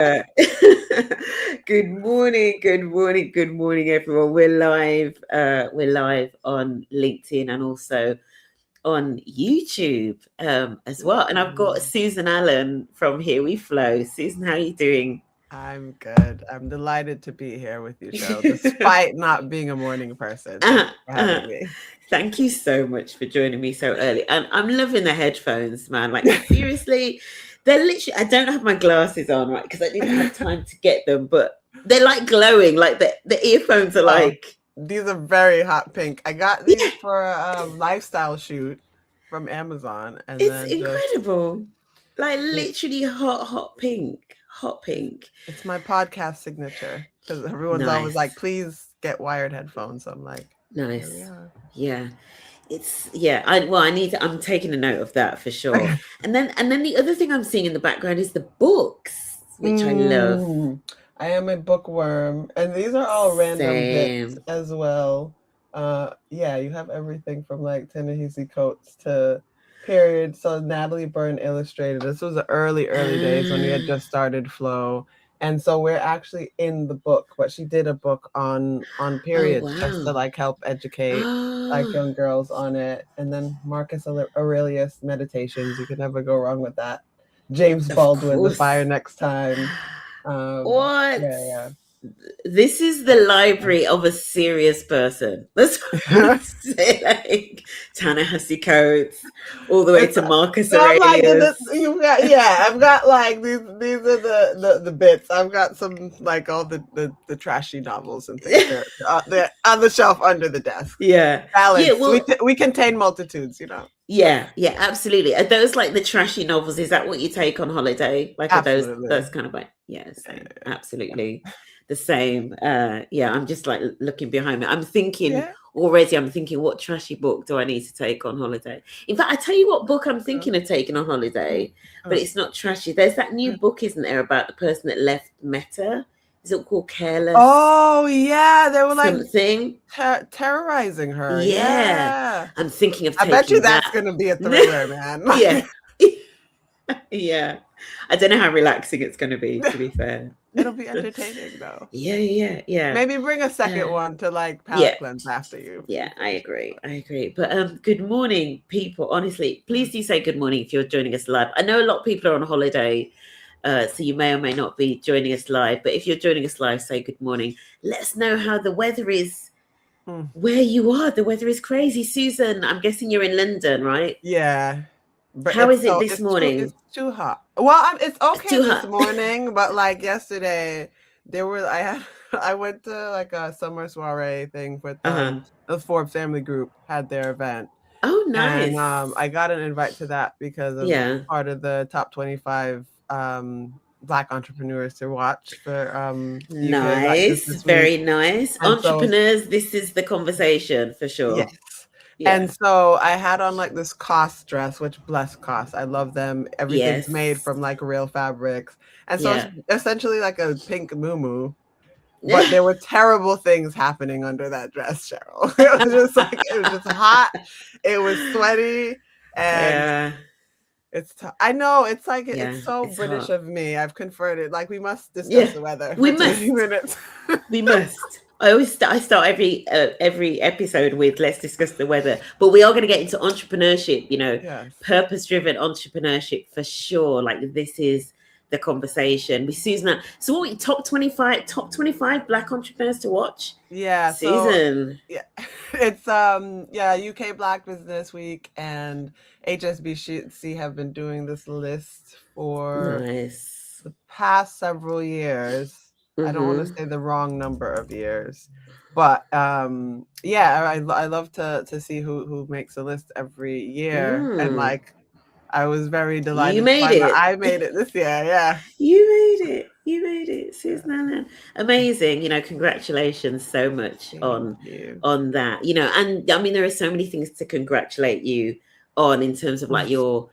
Uh, good morning, everyone. We're live on LinkedIn and also on YouTube as well. And I've got Susan Allen from Here We Flo. Susan, how are you doing? I'm good. I'm delighted to be here with you, Cheryl, despite not being a morning person. Thanks for having me. Thank you so much for joining me so early. And I'm loving the headphones, man. Like, seriously, they're literally, I don't have my glasses on, right? Because I didn't have time to get them, but they're like glowing. Like, the earphones are like. These are very hot pink. I got these for a lifestyle shoot from Amazon. And it's incredible. Like, literally hot pink. Hot pink. It's my podcast signature because everyone's always like, please get wired headphones. So I'm like, nice. Yeah. I'm taking a note of that for sure. and then the other thing I'm seeing in the background is the books, which I love. I am a bookworm, and these are all random bits as well. You have everything from like Ta-Nehisi Coates to period. So Natalie Byrne illustrated. This was the early days when we had just started Flo. And so we're actually in the book, but she did a book on periods just to like help educate like young girls on it. And then Marcus Aurelius Meditations. You can never go wrong with that. James Baldwin, The Fire Next Time. What? Yeah. This is the library of a serious person. That's what I say, like Ta-Nehisi Coates, all the way to Marcus Aurelius. I've got like these are the bits. I've got some like all the trashy novels and things they're on the shelf under the desk. Yeah. Balance. Yeah, well, we contain multitudes, you know. Yeah, absolutely. Are those like the trashy novels? Is that what you take on holiday? Like, are those kind of like, same. Absolutely. The same. I'm just like looking behind me. I'm thinking what trashy book do I need to take on holiday? In fact, I tell you what book I'm thinking of taking on holiday, but it's not trashy. There's that new book, isn't there, about the person that left Meta? Is it called Careless? Oh yeah, they were like something terrorizing her. Yeah, I'm thinking of. Taking I bet you that's gonna be a thriller, man. Yeah. I don't know how relaxing it's going to be fair. It'll be entertaining though. Yeah. Maybe bring a second one to like palate cleanse after you. Yeah, I agree. But good morning, people. Honestly, please do say good morning if you're joining us live. I know a lot of people are on holiday, so you may or may not be joining us live. But if you're joining us live, say good morning. Let us know how the weather is where you are. The weather is crazy. Susan, I'm guessing you're in London, right? Yeah. But how is it this morning? It's too hot. Well, it's okay this morning, but like yesterday, I went to like a summer soiree thing with the Forbes family group had their event. Oh, nice. And I got an invite to that because of part of the top 25 Black entrepreneurs to watch for nice, very nice. And entrepreneurs, this is the conversation for sure. Yes. Yeah. And so I had on like this COS dress, which bless COS. I love them. Everything's made from like real fabrics. And so it's essentially like a pink muumuu. But there were terrible things happening under that dress, Cheryl. It was just hot. It was sweaty. And it's I know it's like it's so it's British hot. Of me. I've converted. Like we must discuss the weather. We must. We must. I start every episode with let's discuss the weather, but we are going to get into entrepreneurship, purpose-driven entrepreneurship for sure. Like this is the conversation with Susan. So what, top 25 Black entrepreneurs to watch? Yeah. Susan. It's UK Black Business Week and HSBC have been doing this list for the past several years. I don't want to say the wrong number of years, but I love to see who makes a list every year. And like, I was very delighted. You made it. I made it this year. Yeah. You made it, Susan Allen. Amazing. Congratulations so much on that. And I mean, there are so many things to congratulate you on in terms of like your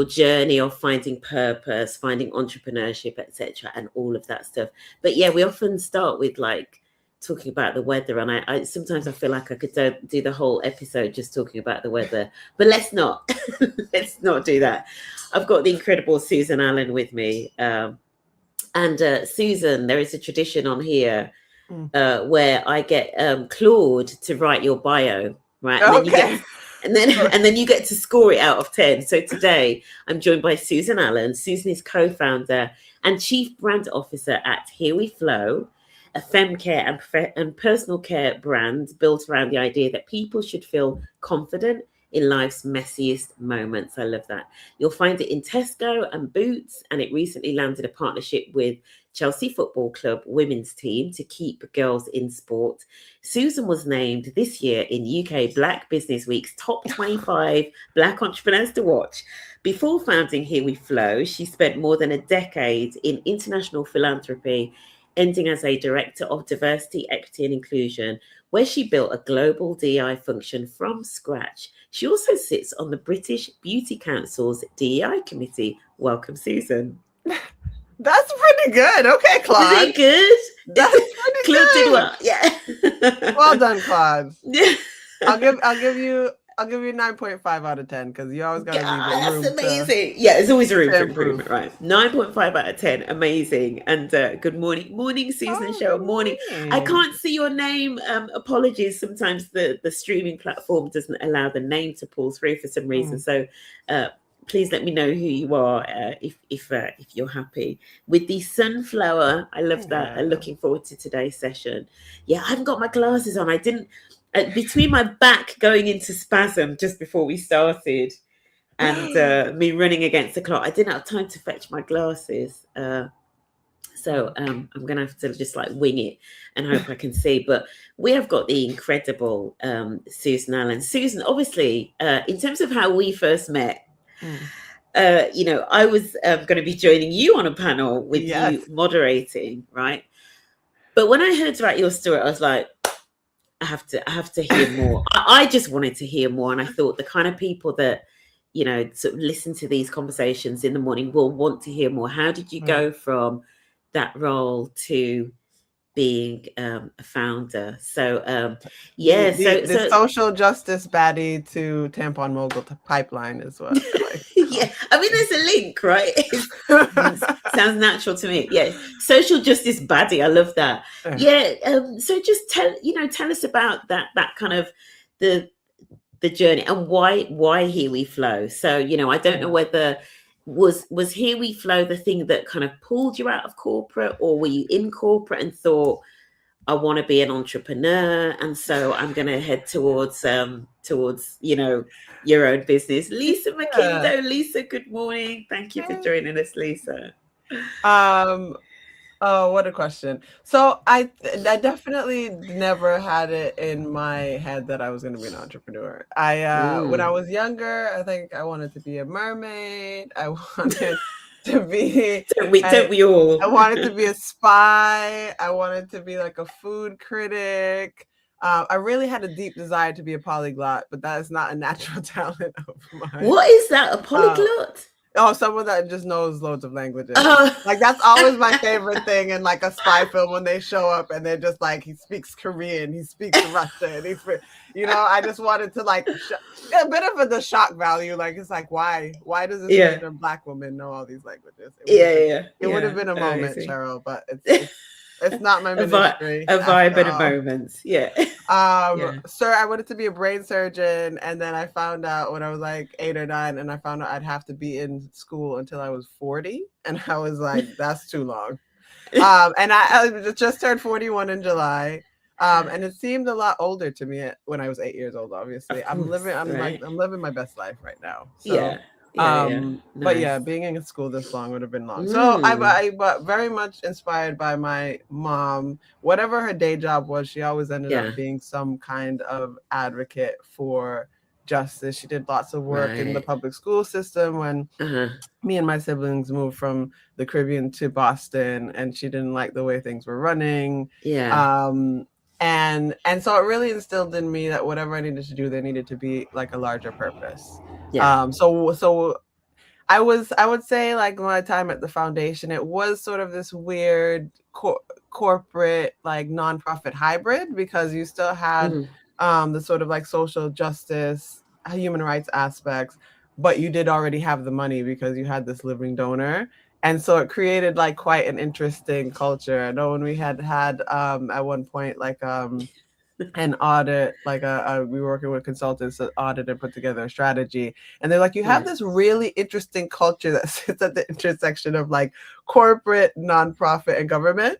journey of finding purpose, finding entrepreneurship, etc., and all of that stuff. But we often start with like talking about the weather, and I sometimes I feel like I could do the whole episode just talking about the weather, but let's not do that. I've got the incredible Susan Allen with me, And Susan, there is a tradition on here Mm. where I get Claude to write your bio, right? And then you Okay. get and then you get to score it out of 10. So today I'm joined by Susan Allen. Susan is co-founder and chief brand officer at Here We Flo, a femcare and personal care brand built around the idea that people should feel confident in life's messiest moments. I love that. You'll find it in Tesco and Boots, and it recently landed a partnership with Chelsea Football Club women's team to keep girls in sport. Susan was named this year in UK Black Business Week's top 25 Black entrepreneurs to watch. Before founding Here We Flo, she spent more than a decade in international philanthropy, ending as a director of diversity, equity, and inclusion, where she built a global DEI function from scratch. She also sits on the British Beauty Council's DEI committee. Welcome, Susan. That's pretty good. Okay, Claude. Is it good? That's pretty Claude good. did well. Yeah. Well done, Claude. I'll give you 9.5 out of 10 because you always gotta leave room. That's amazing. Yeah, there's always a room for improvement, right? 9.5 out of 10. Amazing. And good morning, Susan and Cheryl. Morning. I can't see your name. Apologies. Sometimes the streaming platform doesn't allow the name to pull through for some reason. So please let me know who you are if you're happy with the sunflower. I love that. I'm looking forward to today's session. Yeah, I haven't got my glasses on. I didn't. Between my back going into spasm just before we started and me running against the clock, I didn't have time to fetch my glasses. So I'm going to have to just like wing it and hope I can see. But we have got the incredible Susan Allen. Susan, obviously, in terms of how we first met, I was going to be joining you on a panel with you moderating, right? But when I heard about your story, I was like, I have to hear more. I just wanted to hear more. And I thought the kind of people that, sort of listen to these conversations in the morning will want to hear more. How did you go from that role to being a founder? So, the social justice baddie to tampon mogul to pipeline as well. Yeah, I mean, there's a link, right? Sounds natural to me. Yeah, social justice baddie. I love that. Yeah. So just tell us about that kind of the journey and why Here We Flo. So I don't know whether was Here We Flo the thing that kind of pulled you out of corporate, or were you in corporate and thought, I want to be an entrepreneur, and so I'm going to head towards your own business. Lisa McKindo. Lisa, good morning. Thank you for joining us, Lisa. Oh, what a question. So I definitely never had it in my head that I was going to be an entrepreneur. When I was younger, I think I wanted to be a mermaid. I wanted to be don't we all? I wanted to be a spy. I wanted to be like a food critic. I really had a deep desire to be a polyglot, but that is not a natural talent of mine. What is that? A polyglot? Someone that just knows loads of languages. Like that's always my favorite thing in like a spy film, when they show up and they're just like, he speaks Korean, he speaks Russian, I just wanted to like a bit of the shock value. Like it's like, why does this random Black woman know all these languages? It would have been a moment, Cheryl, but it's not my ministry. A vibe and a moment. Yeah. Sir, I wanted to be a brain surgeon, and then I found out when I was like 8 or 9, and I found out I'd have to be in school until I was 40, and I was like, that's too long. And I just turned 41 in July, and it seemed a lot older to me when I was 8 years old. Obviously, I'm living my best life right now. So, But being in school this long would have been long. So I very much inspired by my mom. Whatever her day job was, she always ended up being some kind of advocate for justice. She did lots of work in the public school system when me and my siblings moved from the Caribbean to Boston, and she didn't like the way things were running. And so it really instilled in me that whatever I needed to do, there needed to be like a larger purpose. So I would say like my time at the foundation, it was sort of this weird corporate like nonprofit hybrid, because you still had the sort of like social justice, human rights aspects, but you did already have the money because you had this living donor. And so it created like quite an interesting culture. I know when we had at one point like an audit, like we were working with consultants to audit and put together a strategy, and they're like, you have this really interesting culture that sits at the intersection of like corporate, nonprofit, and government,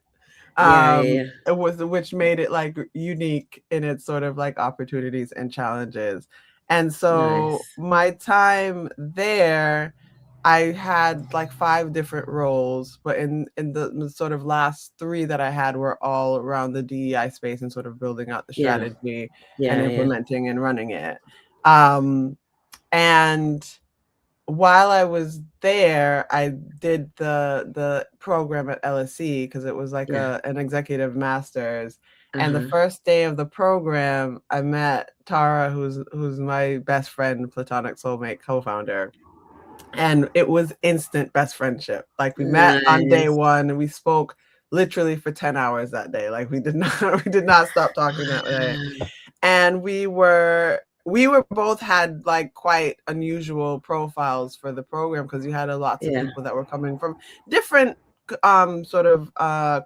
which made it like unique in its sort of like opportunities and challenges. And so my time there, I had like 5 different roles, but in the sort of last 3 that I had were all around the DEI space and sort of building out the strategy and implementing and running it. And while I was there, I did the program at LSE because it was like an executive master's. And the first day of the program, I met Tara, who's my best friend, platonic soulmate, co-founder. And it was instant best friendship. Like we met on day 1 and we spoke literally for 10 hours that day. Like we did not stop talking that day. And we were both had like quite unusual profiles for the program because you had lots of people that were coming from different sort of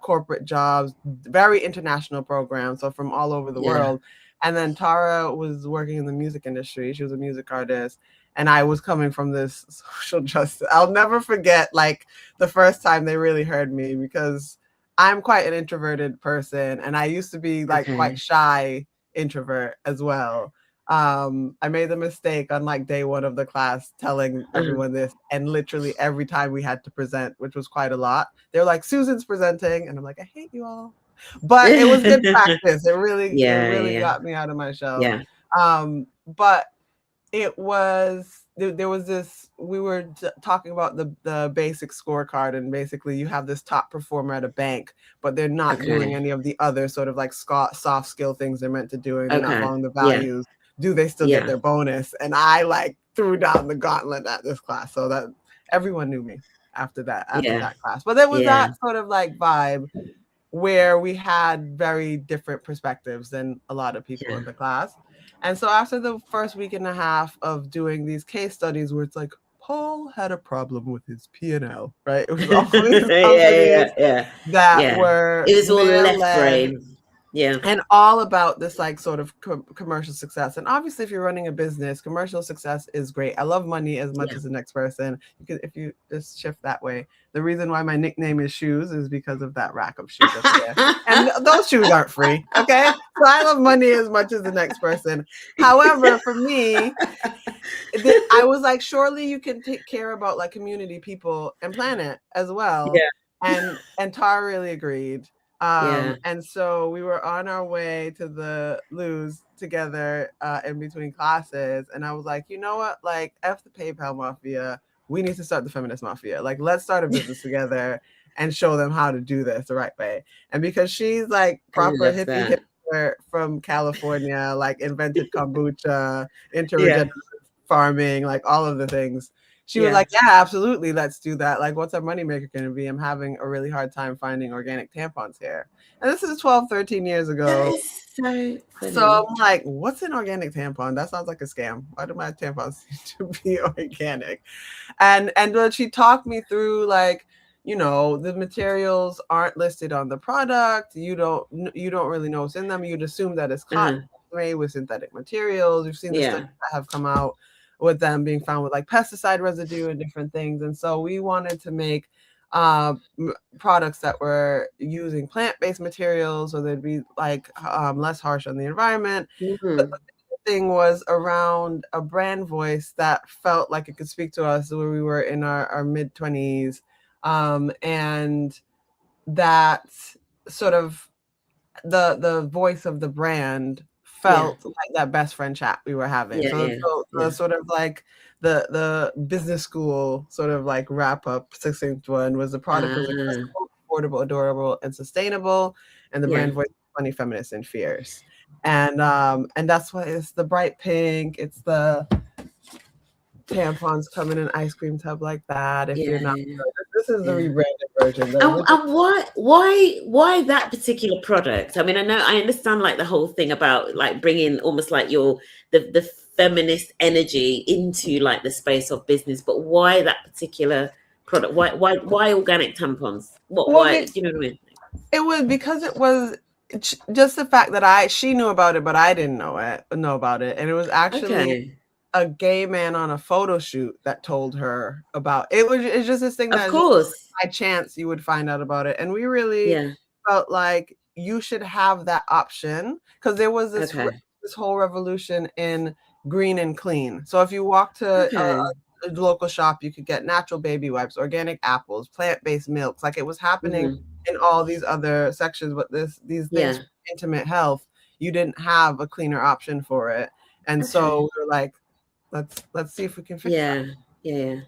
corporate jobs, very international programs, so from all over the world. And then Tara was working in the music industry. She was a music artist. And I was coming from this social justice. I'll never forget like the first time they really heard me, because I'm quite an introverted person and I used to be like quite shy introvert as well. I made the mistake on like day 1 of the class telling everyone this, and literally every time we had to present, which was quite a lot, they're like, Susan's presenting, and I'm like, I hate you all. But it was good practice. It really got me out of my shell. But it was, there was this, we were talking about the basic scorecard, and basically you have this top performer at a bank, but they're not doing any of the other sort of like soft skill things they're meant to do, and they're not following the values. Do they still get their bonus? And I like threw down the gauntlet at this class, so that everyone knew me after that class. But there was that sort of like vibe where we had very different perspectives than a lot of people in the class. And so after the first week and a half of doing these case studies where it's like, Paul had a problem with his P&L, right? It was all these companies that were, it was all left brain. And all about this like sort of commercial success. And obviously if you're running a business, commercial success is great. I love money as much as the next person. If you just shift that way. The reason why my nickname is Shoes is because of that rack of shoes up there. And those shoes aren't free, okay? So I love money as much as the next person. However, for me, I was like, surely you can take care about like community, people, and planet as well. And Tara really agreed. And so we were on our way to the Lose together in between classes, and I was like, you know what, like F the PayPal mafia, we need to start the feminist mafia. Like, let's start a business together and show them how to do this the right way. And because she's like proper hippie from California, like invented kombucha, interregenerative farming, like all of the things. She was like, yeah, absolutely, let's do that. Like, what's our moneymaker going to be? I'm having a really hard time finding organic tampons here. And this is 12, 13 years ago. So I'm like, what's an organic tampon? That sounds like a scam. Why do my tampons need to be organic? And she talked me through like, you know, the materials aren't listed on the product. You don't really know what's in them. You'd assume that it's cotton made with synthetic materials. You've seen the studies that have come out with them being found with like pesticide residue and different things. And so we wanted to make products that were using plant-based materials, so they'd be like less harsh on the environment. But the thing was around a brand voice that felt like it could speak to us when we were in our mid-20s. And that sort of the voice of the brand felt like that best friend chat we were having. So sort of like the business school sort of like wrap up succinct one was the product was accessible, affordable, adorable, and sustainable, and the brand voice funny, feminist, and fierce. And that's why it's the bright pink, it's the tampons come in an ice cream tub like that. If you're not sure, this is the rebranded version. And why that particular product? I mean, I understand like the whole thing about like bringing almost like the feminist energy into like the space of business, but why that particular product? Why organic tampons? Well, Why? Do you know what I mean? It was because it was just the fact that she knew about it, but I didn't know about it. And it was actually a gay man on a photo shoot that told her about it. It's just this thing that by chance you would find out about it. And we really felt like you should have that option, because there was this whole revolution in green and clean. So if you walk to a local shop, you could get natural baby wipes, organic apples, plant-based milks. Like, it was happening in all these other sections, but these things for intimate health, you didn't have a cleaner option for it. And so we were like, let's see if we can fix that. Yeah.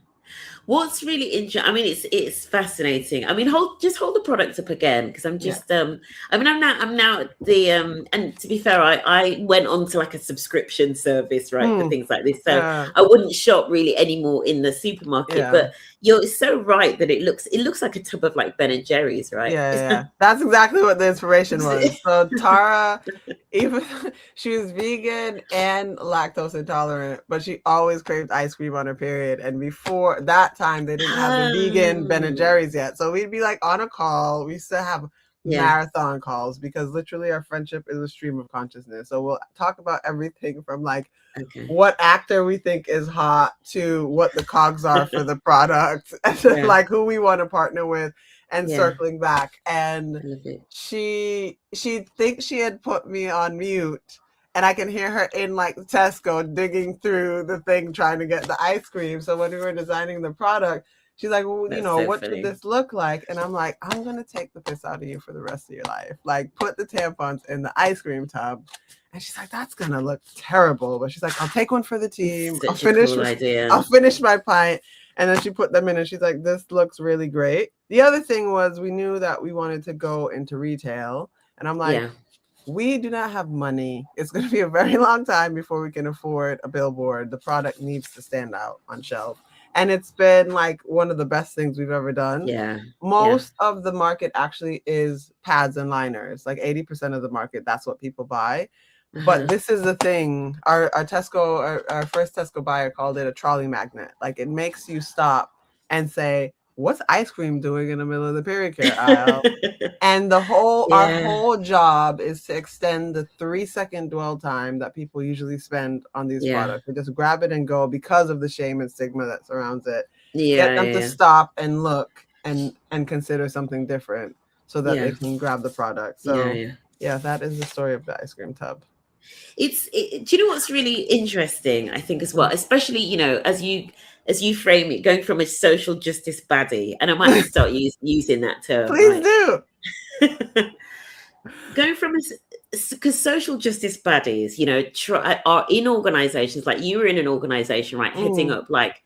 What's really interesting, I mean, it's fascinating. I mean, hold the product up again, because I'm just I mean, I'm now the and to be fair, I went on to like a subscription service, right, for things like this. So I wouldn't shop really anymore in the supermarket. But you're so right that it looks like a tub of like Ben and Jerry's, right? Yeah. That's exactly what the inspiration was. So Tara, even she was vegan and lactose intolerant, but she always craved ice cream on her period. And before that time, they didn't have the vegan Ben and Jerry's yet. So we'd be like on a call. We used to have marathon calls, because literally our friendship is a stream of consciousness. So we'll talk about everything from like what actor we think is hot to what the cogs are for the product, and like who we want to partner with, and circling back. And she thinks she had put me on mute, and I can hear her in like Tesco digging through the thing trying to get the ice cream. So when we were designing the product, she's like, well, what should this look like? And I'm like, I'm going to take the piss out of you for the rest of your life. Like, put the tampons in the ice cream tub. And she's like, that's going to look terrible. But she's like, I'll take one for the team. I'll finish my pint. And then she put them in, and she's like, this looks really great. The other thing was, we knew that we wanted to go into retail. And I'm like, we do not have money. It's going to be a very long time before we can afford a billboard. The product needs to stand out on shelf. And it's been like one of the best things we've ever done. Most of the market actually is pads and liners. Like 80% of the market, that's what people buy. But this is the thing. Our Tesco, our first Tesco buyer called it a trolley magnet. Like, it makes you stop and say, what's ice cream doing in the middle of the period care aisle? And our whole job is to extend the 3-second dwell time that people usually spend on these products. They just grab it and go because of the shame and stigma that surrounds it. Get them to stop and look and consider something different, so that they can grab the product. So that is the story of the ice cream tub. Do you know what's really interesting, I think, as well, especially, as you frame it, going from a social justice baddie, and I might start using that term. Please do. Going from, because social justice baddies, are in organizations, like you were in an organization, right, heading up like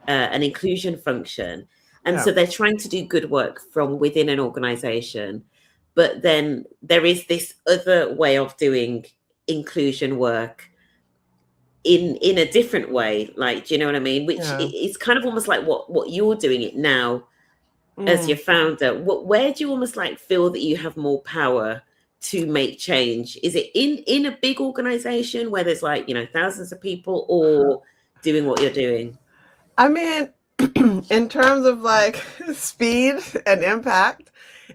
an inclusion function. And so they're trying to do good work from within an organization. But then there is this other way of doing inclusion work in a different way, like, do you know what I mean? Which is kind of almost like what you're doing it now as your founder. Where do you almost like feel that you have more power to make change? Is it in a big organization where there's like, thousands of people, or doing what you're doing? I mean, in terms of like speed and impact,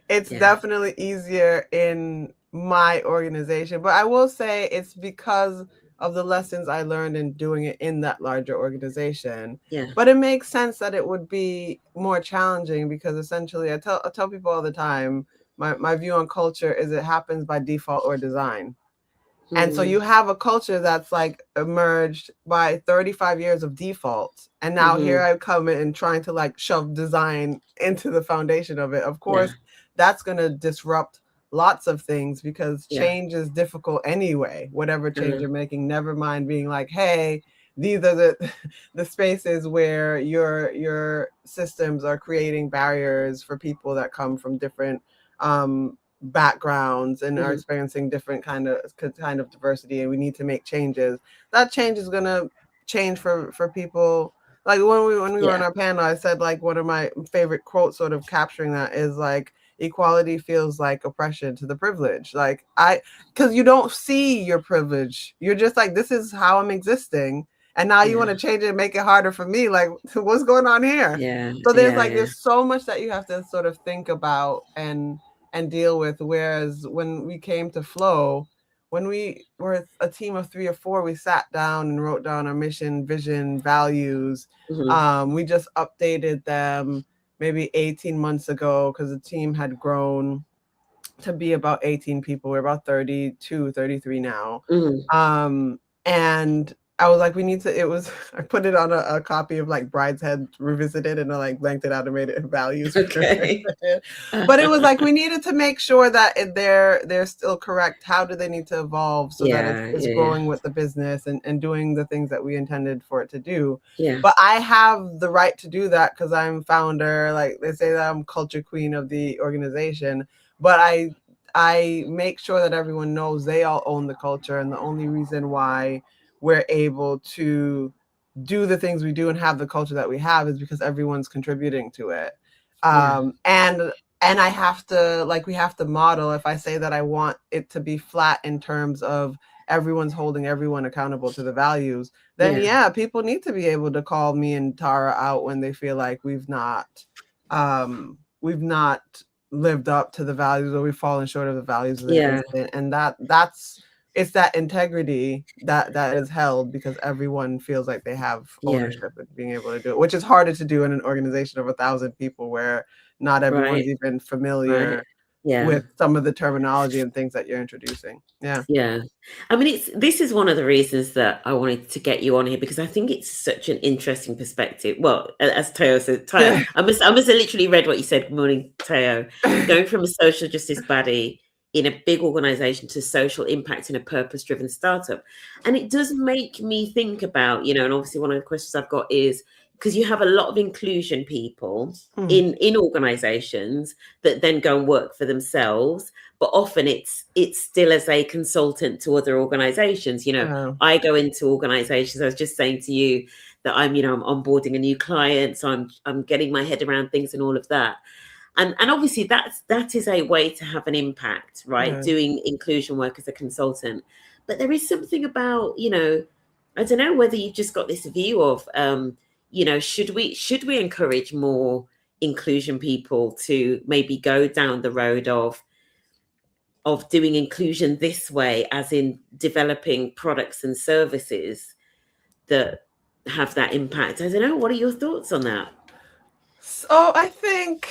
it's definitely easier in my organization. But I will say it's because of the lessons I learned in doing it in that larger organization. But it makes sense that it would be more challenging, because essentially I tell people all the time, my view on culture is it happens by default or design. And so you have a culture that's like emerged by 35 years of default. And now here I come in and trying to like shove design into the foundation of it. Of course, that's going to disrupt lots of things, because change is difficult anyway, whatever change you're making, never mind being like, hey, these are the spaces where your systems are creating barriers for people that come from different backgrounds and are experiencing different kind of diversity, and we need to make changes. That change is going to change for people. Like when we were on our panel, I said like one of my favorite quotes sort of capturing that is like, equality feels like oppression to the privileged. Like because you don't see your privilege. You're just like, this is how I'm existing. And now you want to change it and make it harder for me. Like, what's going on here? So there's so much that you have to sort of think about and deal with. Whereas when we came to Flo, when we were a team of 3 or 4, we sat down and wrote down our mission, vision, values. We just updated them maybe 18 months ago because the team had grown to be about 18 people. We're about 32, 33 now. And I was like, we need to, I put it on a copy of like Brideshead Revisited, and I like blanked it out and made it values. Okay. But it was like, we needed to make sure that they're still correct. How do they need to evolve so that it's growing with the business and doing the things that we intended for it to do. But I have the right to do that because I'm founder. Like they say that I'm culture queen of the organization, but I make sure that everyone knows they all own the culture. And the only reason why we're able to do the things we do and have the culture that we have is because everyone's contributing to it. And I have to, like, we have to model. If I say that I want it to be flat in terms of everyone's holding everyone accountable to the values, then people need to be able to call me and Tara out when they feel like we've not lived up to the values, or we've fallen short of the values of the instant. And it's that integrity that is held because everyone feels like they have ownership and being able to do it, which is harder to do in an organization of 1,000 people where not everyone's even familiar with some of the terminology and things that you're introducing. I mean, this is one of the reasons that I wanted to get you on here, because I think it's such an interesting perspective. Well, as Teo said, I must have literally read what you said. Good morning, Teo. Going from a social justice baddie in a big organization to social impact in a purpose-driven startup. And it does make me think about, and obviously one of the questions I've got is, because you have a lot of inclusion people in organizations that then go and work for themselves, but often it's still as a consultant to other organizations. I go into organizations. I was just saying to you that I'm onboarding a new client, so I'm getting my head around things and all of that. And obviously that is a way to have an impact, right? Doing inclusion work as a consultant. But there is something about, I don't know whether you've just got this view of, should we encourage more inclusion people to maybe go down the road of doing inclusion this way, as in developing products and services that have that impact? I don't know. What are your thoughts on that? So I think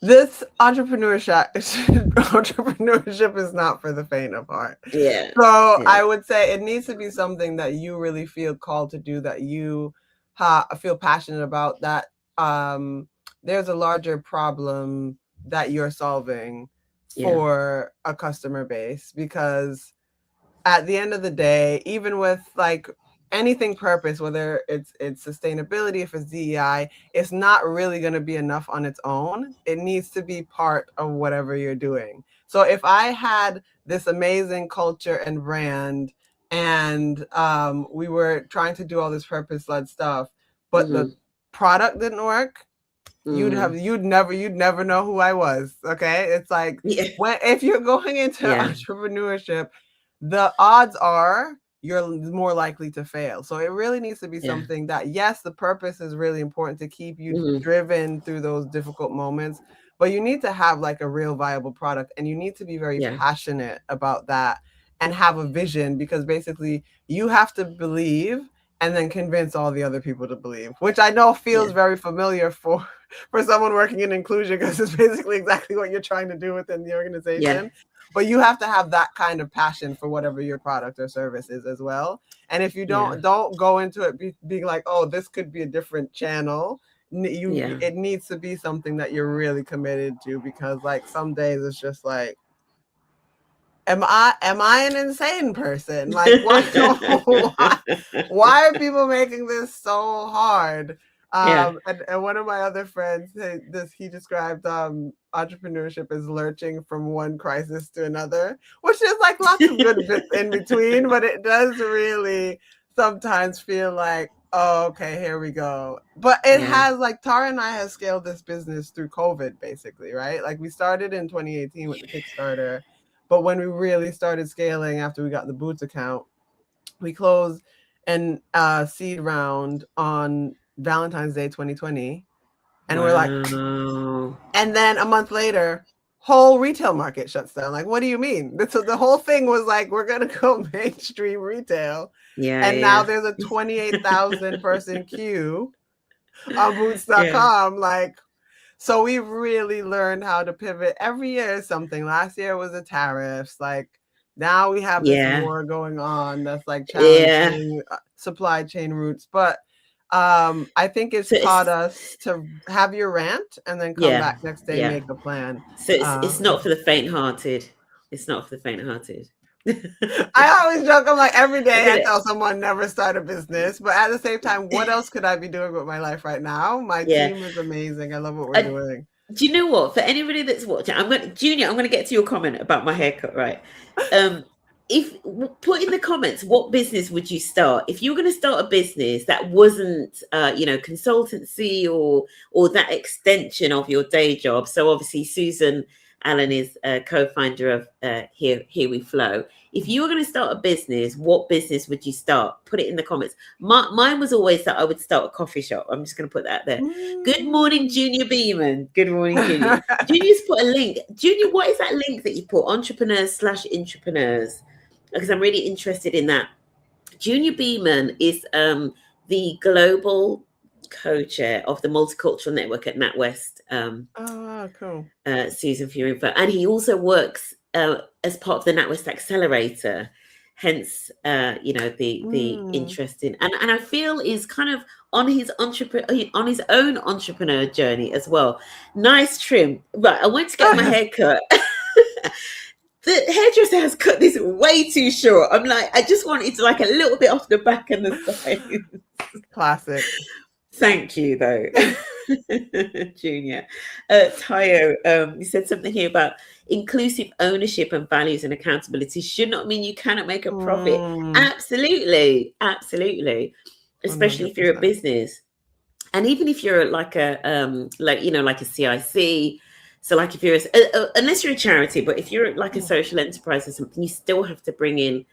this entrepreneurship is not for the faint of heart. So I would say it needs to be something that you really feel called to do, that you feel passionate about, that there's a larger problem that you're solving for a customer base. Because at the end of the day, even with like anything purpose, whether it's sustainability, if it's DEI, it's not really going to be enough on its own. It needs to be part of whatever you're doing. So if I had this amazing culture and brand, and we were trying to do all this purpose-led stuff, but the product didn't work, you'd never know who I was. Okay, it's like if you're going into entrepreneurship, the odds are you're more likely to fail. So it really needs to be something that, yes, the purpose is really important to keep you driven through those difficult moments, but you need to have like a real viable product, and you need to be very passionate about that and have a vision, because basically you have to believe and then convince all the other people to believe, which I know feels very familiar for someone working in inclusion, because it's basically exactly what you're trying to do within the organization. But you have to have that kind of passion for whatever your product or service is as well. And if you don't go into it being like, oh, this could be a different channel, it needs to be something that you're really committed to, because like some days it's just like, am I an insane person? Like, why are people making this so hard? And one of my other friends, he described entrepreneurship as lurching from one crisis to another, which is like lots of good bits in between, but it does really sometimes feel like, oh, okay, here we go. But it has, like, Tara and I have scaled this business through COVID, basically, right? Like, we started in 2018 with the Kickstarter, but when we really started scaling after we got the Boots account, We closed an seed round on Valentine's Day 2020. And we're like, and then a month later, whole retail market shuts down. Like, what do you mean? So the whole thing was like, we're going to go mainstream retail. And now there's a 28,000 person queue on boots.com. Like, so we've really learned how to pivot. Every year is something. Last year was the tariffs. Like, now we have this war going on that's like challenging supply chain routes. But I think it's taught us to have your rant and then come back next day, make a plan. So it's not for the faint-hearted. It's not for the faint-hearted. I always joke, I'm like, every day I tell someone never start a business, but at the same time, what else could I be doing with my life right now? My team is amazing. I love what we're doing. Do you know what? For anybody that's watching, Junior, I'm going to get to your comment about my haircut, right? If put in the comments, what business would you start if you were going to start a business that wasn't consultancy or that extension of your day job? So obviously Susan Allen is a co-founder of Here We Flo. If you were going to start a business, what business would you start? Put it in the comments. Mine was always that I would start a coffee shop. I'm just going to put that there. Good morning, Junior Beeman. Good morning, Junior. Junior's put a link. Junior, what is that link that you put? Entrepreneurs/intrapreneurs. Because I'm really interested in that. Junior Beeman is the global co-chair of the Multicultural Network at NatWest. Cool. Susan, for your info. And he also works as part of the NatWest Accelerator. Hence, the interest in, and I feel is kind of on his own entrepreneur journey as well. Nice trim. Right, I went to get my hair cut. The hairdresser has cut this way too short. I'm like, I just want it to like a little bit off the back and the side. Classic. Thank you, though, Junior. Tayo, you said something here about inclusive ownership and values and accountability should not mean you cannot make a profit. Absolutely. Especially 100%. If you're a business. And even if you're like a CIC, so like if you're, unless you're a charity, but if you're like a social enterprise or something, you still have to bring in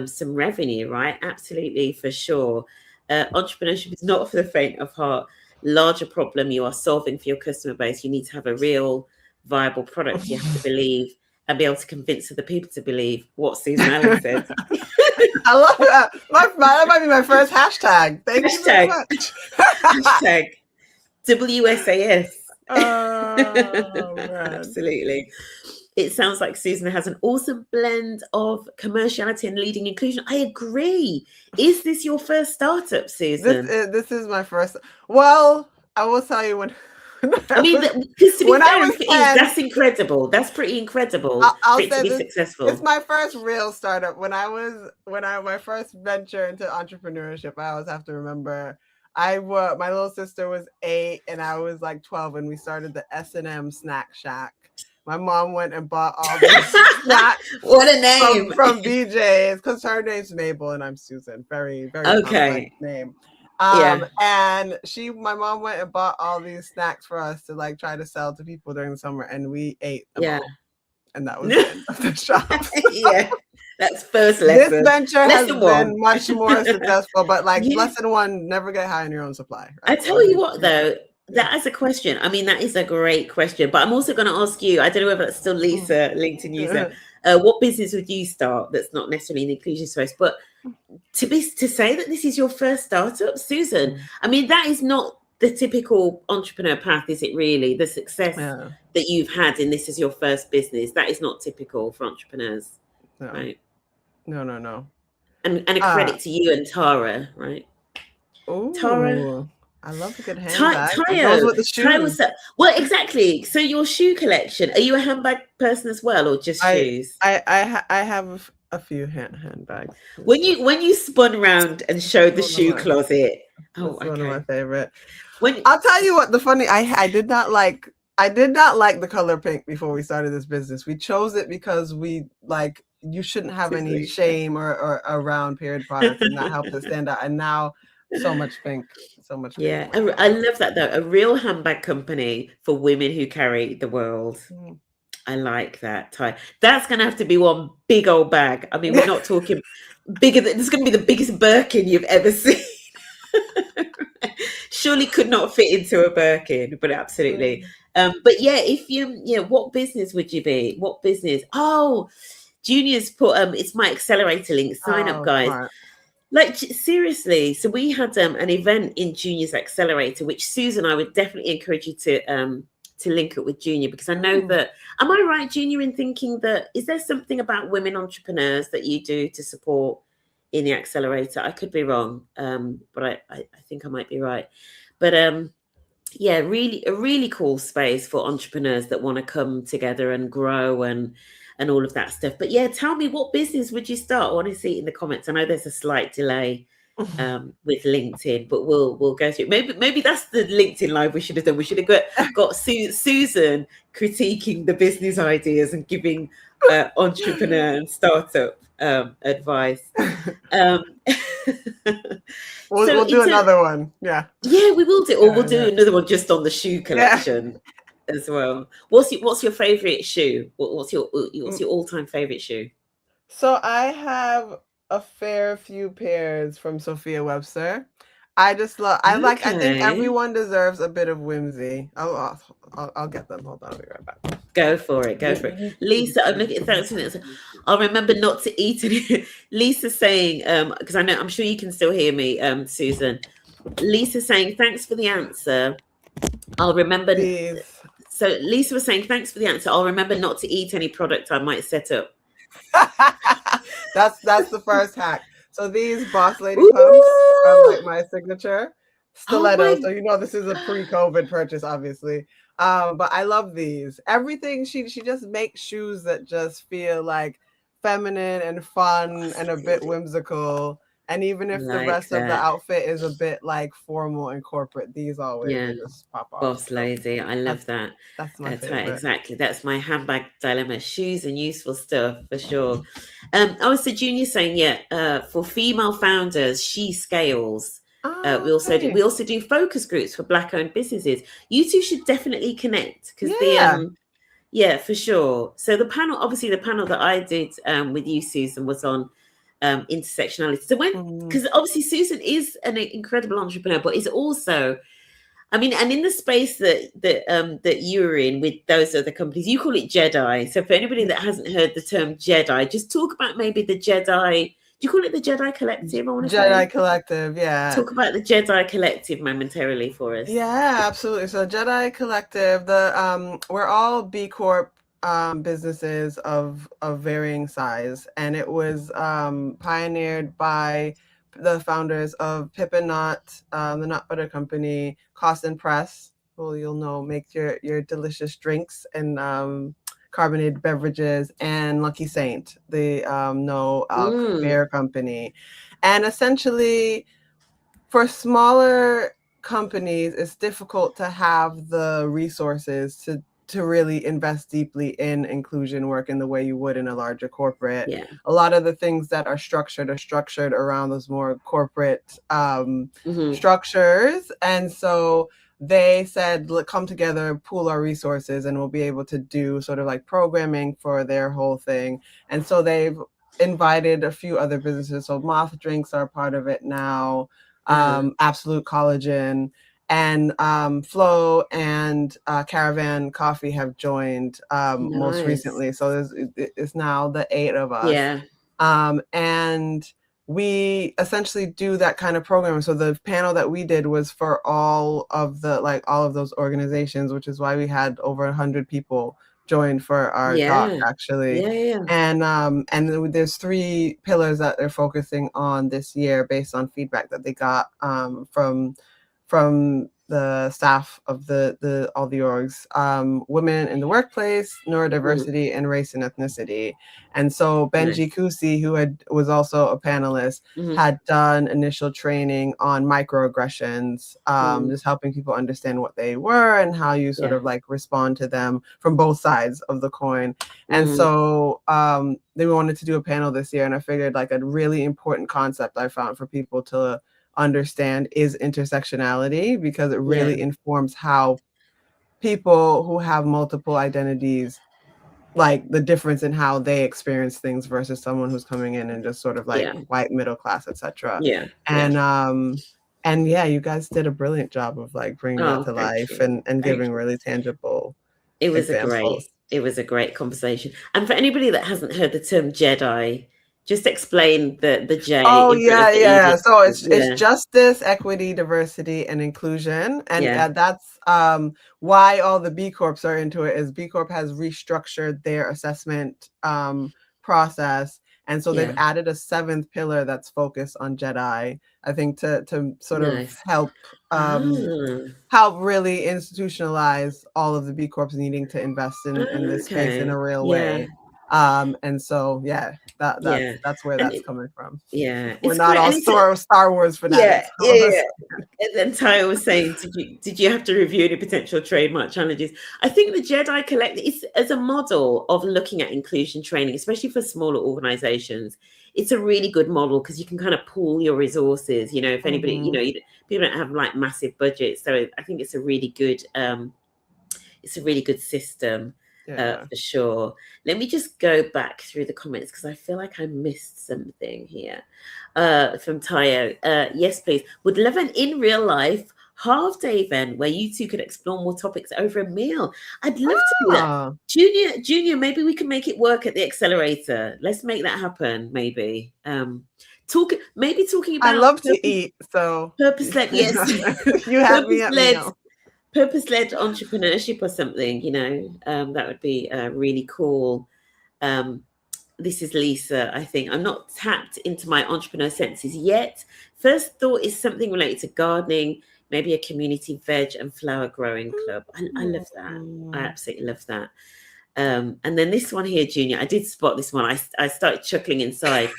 some revenue, right? Absolutely, for sure. Entrepreneurship is not for the faint of heart. Larger problem you are solving for your customer base. You need to have a real viable product. You have to believe and be able to convince other people to believe what Susan Allen said. I love that. That might be my first hashtag. Thank you very much. Hashtag WSAS. Oh, man. Absolutely. It sounds like Susan has an awesome blend of commerciality and leading inclusion. I agree. Is this your first startup, Susan? This is my first. Well, I will tell you when. I mean, because to be fair, that's incredible. That's pretty incredible. I'll say to be successful. It's my first real startup. When my first venture into entrepreneurship, I always have to remember. My little sister was 8 and I was like 12 when we started the S&M Snack Shack. My mom went and bought all these snacks. What a name from BJ's, because her name's Mabel and I'm Susan. Very, very complex name. And my mom went and bought all these snacks for us to like try to sell to people during the summer, and we ate them all. And that was the end of the shop. That's first lesson. This venture has been much more successful, but like lesson 1, never get high on your own supply. Right? I tell you what, though, that is a question. I mean, that is a great question, but I'm also going to ask you, I don't know whether that's still Lisa, LinkedIn user, what business would you start that's not necessarily an inclusion space, but to say that this is your first startup, Susan, I mean, that is not the typical entrepreneur path, is it really? The success that you've had in this is your first business, that is not typical for entrepreneurs, right? No. And a credit to you and Tara, right? Ooh, Tara. I love a good handbag. Tayo, well, exactly. So your shoe collection, are you a handbag person as well, or just shoes? I have a few handbags. When you spun around and showed the shoe closet, one of my favorite. I'll tell you what, I did not like the color pink before we started this business. We chose it because you shouldn't have any shame or around period products, and that helps it stand out. And now so much pink. Yeah, I love that though. A real handbag company for women who carry the world. I like that. That's going to have to be one big old bag. I mean, we're not talking bigger than, it's going to be the biggest Birkin you've ever seen. Surely could not fit into a Birkin, but absolutely. But yeah, if you, yeah, what business would you be? What business? Oh, Junior's put, it's my accelerator link. Sign up, Oh, guys. smart. Like, seriously. So we had an event in Junior's accelerator, which Susan, I would definitely encourage you to link up with Junior, because I know that, am I right, Junior, in thinking that, is there something about women entrepreneurs that you do to support in the accelerator? I could be wrong, but I think I might be right. But yeah, really a really cool space for entrepreneurs that want to come together and grow and all of that stuff. But yeah, tell me, what business would you start? I want to see it in the comments. I know there's a slight delay with LinkedIn, but we'll go through it. Maybe that's the LinkedIn live we should have done. We should have got Susan critiquing the business ideas and giving entrepreneur and startup advice. We'll do another one. Yeah, we will do, or we'll do another one just on the shoe collection as well. What's your favorite shoe? What's your all-time favorite shoe? So I have a fair few pairs from Sophia Webster. I just love. I think everyone deserves a bit of whimsy. I'll get them. Hold on, I'll be right back. Go for it. Lisa, I'm looking. Thanks for this. I'll remember not to eat any. Lisa saying, because I'm sure you can still hear me, Susan. Lisa saying, thanks for the answer. I'll remember. So Lisa was saying, thanks for the answer. I'll remember not to eat any product I might set up. That's the first hack. So these Boss Lady pumps are like my signature stilettos. So you know this is a pre-COVID purchase, obviously. But I love these. Everything she just makes shoes that just feel like feminine and fun and a bit whimsical. And even if the rest of the outfit is a bit like formal and corporate, these always just pop off. Boss Lady, I love that. That's my favorite. Exactly. That's my handbag dilemma. Shoes and useful stuff for sure. So Junior saying, for female founders, she scales. We also do focus groups for Black-owned businesses. You two should definitely connect, because for sure. So the panel that I did with you, Susan, was on intersectionality. So because obviously Susan is an incredible entrepreneur, but is also, and in the space that you're in with those other companies, you call it JEDI. So for anybody that hasn't heard the term JEDI, just talk about maybe the JEDI. Do you call it the JEDI Collective? I want to say JEDI Collective, yeah. Talk about the JEDI Collective momentarily for us. Yeah, absolutely. So JEDI Collective, we're all B Corp businesses of varying size, and it was pioneered by the founders of Pip and Not, the nut butter company, Cost and Press. Well, you'll know, make your delicious drinks and carbonated beverages, and Lucky Saint, the no alc beer company. And essentially, for smaller companies, it's difficult to have the resources to really invest deeply in inclusion work in the way you would in a larger corporate. Yeah. A lot of the things that are structured around those more corporate structures. And so they said, come together, pool our resources, and we'll be able to do sort of like programming for their whole thing. And so they've invited a few other businesses. So Moth Drinks are part of it now. Absolute Collagen, and Flo and Caravan Coffee have joined most recently. So it's now the 8 of us. Yeah. And we essentially do that kind of programming. So the panel that we did was for all of those organizations, which is why we had over 100 people join for our doc, actually. And there's 3 pillars that they're focusing on this year based on feedback that they got from the staff of all the orgs. Women in the workplace, neurodiversity, and race and ethnicity. And so Benji Kusi, who was also a panelist, had done initial training on microaggressions, just helping people understand what they were and how you sort of like respond to them from both sides of the coin. And so they wanted to do a panel this year, and I figured like a really important concept I found for people to understand is intersectionality, because it really informs how people who have multiple identities like the difference in how they experience things versus someone who's coming in and just sort of like white middle class, etc. And yeah, you guys did a brilliant job of like bringing that to life and giving really tangible examples. It was a great conversation. And for anybody that hasn't heard the term JEDI, just explain the J. Oh yeah. So it's justice, equity, diversity, and inclusion, and that's why all the B Corps are into it. Is B Corp has restructured their assessment process, and so they've added a 7th pillar that's focused on JEDI. I think to sort of help really institutionalize all of the B Corps needing to invest in this space in a real way. And so that's where that's coming from. We're not all Star Wars fanatics. And then Tyler was saying, did you have to review any potential trademark challenges? I think the JEDI Collective is as a model of looking at inclusion training, especially for smaller organizations. It's a really good model because you can kind of pool your resources. You know, if anybody, people don't have like massive budgets, so I think it's a really good system. For sure. Let me just go back through the comments because I feel like I missed something here from Tayo. Yes, please. Would love an in real life half-day event where you two could explore more topics over a meal. I'd love to do that. Junior, maybe we can make it work at the accelerator. Let's make that happen, maybe. Talking about I love to eat, so purpose-led, yes. You have me at meal. Purpose-led entrepreneurship or something, that would be really cool. This is Lisa. I think I'm not tapped into my entrepreneur senses yet. First thought is something related to gardening, maybe a community veg and flower growing club. I love that. I absolutely love that. And then this one here, Junior, I did spot this one. I started chuckling inside.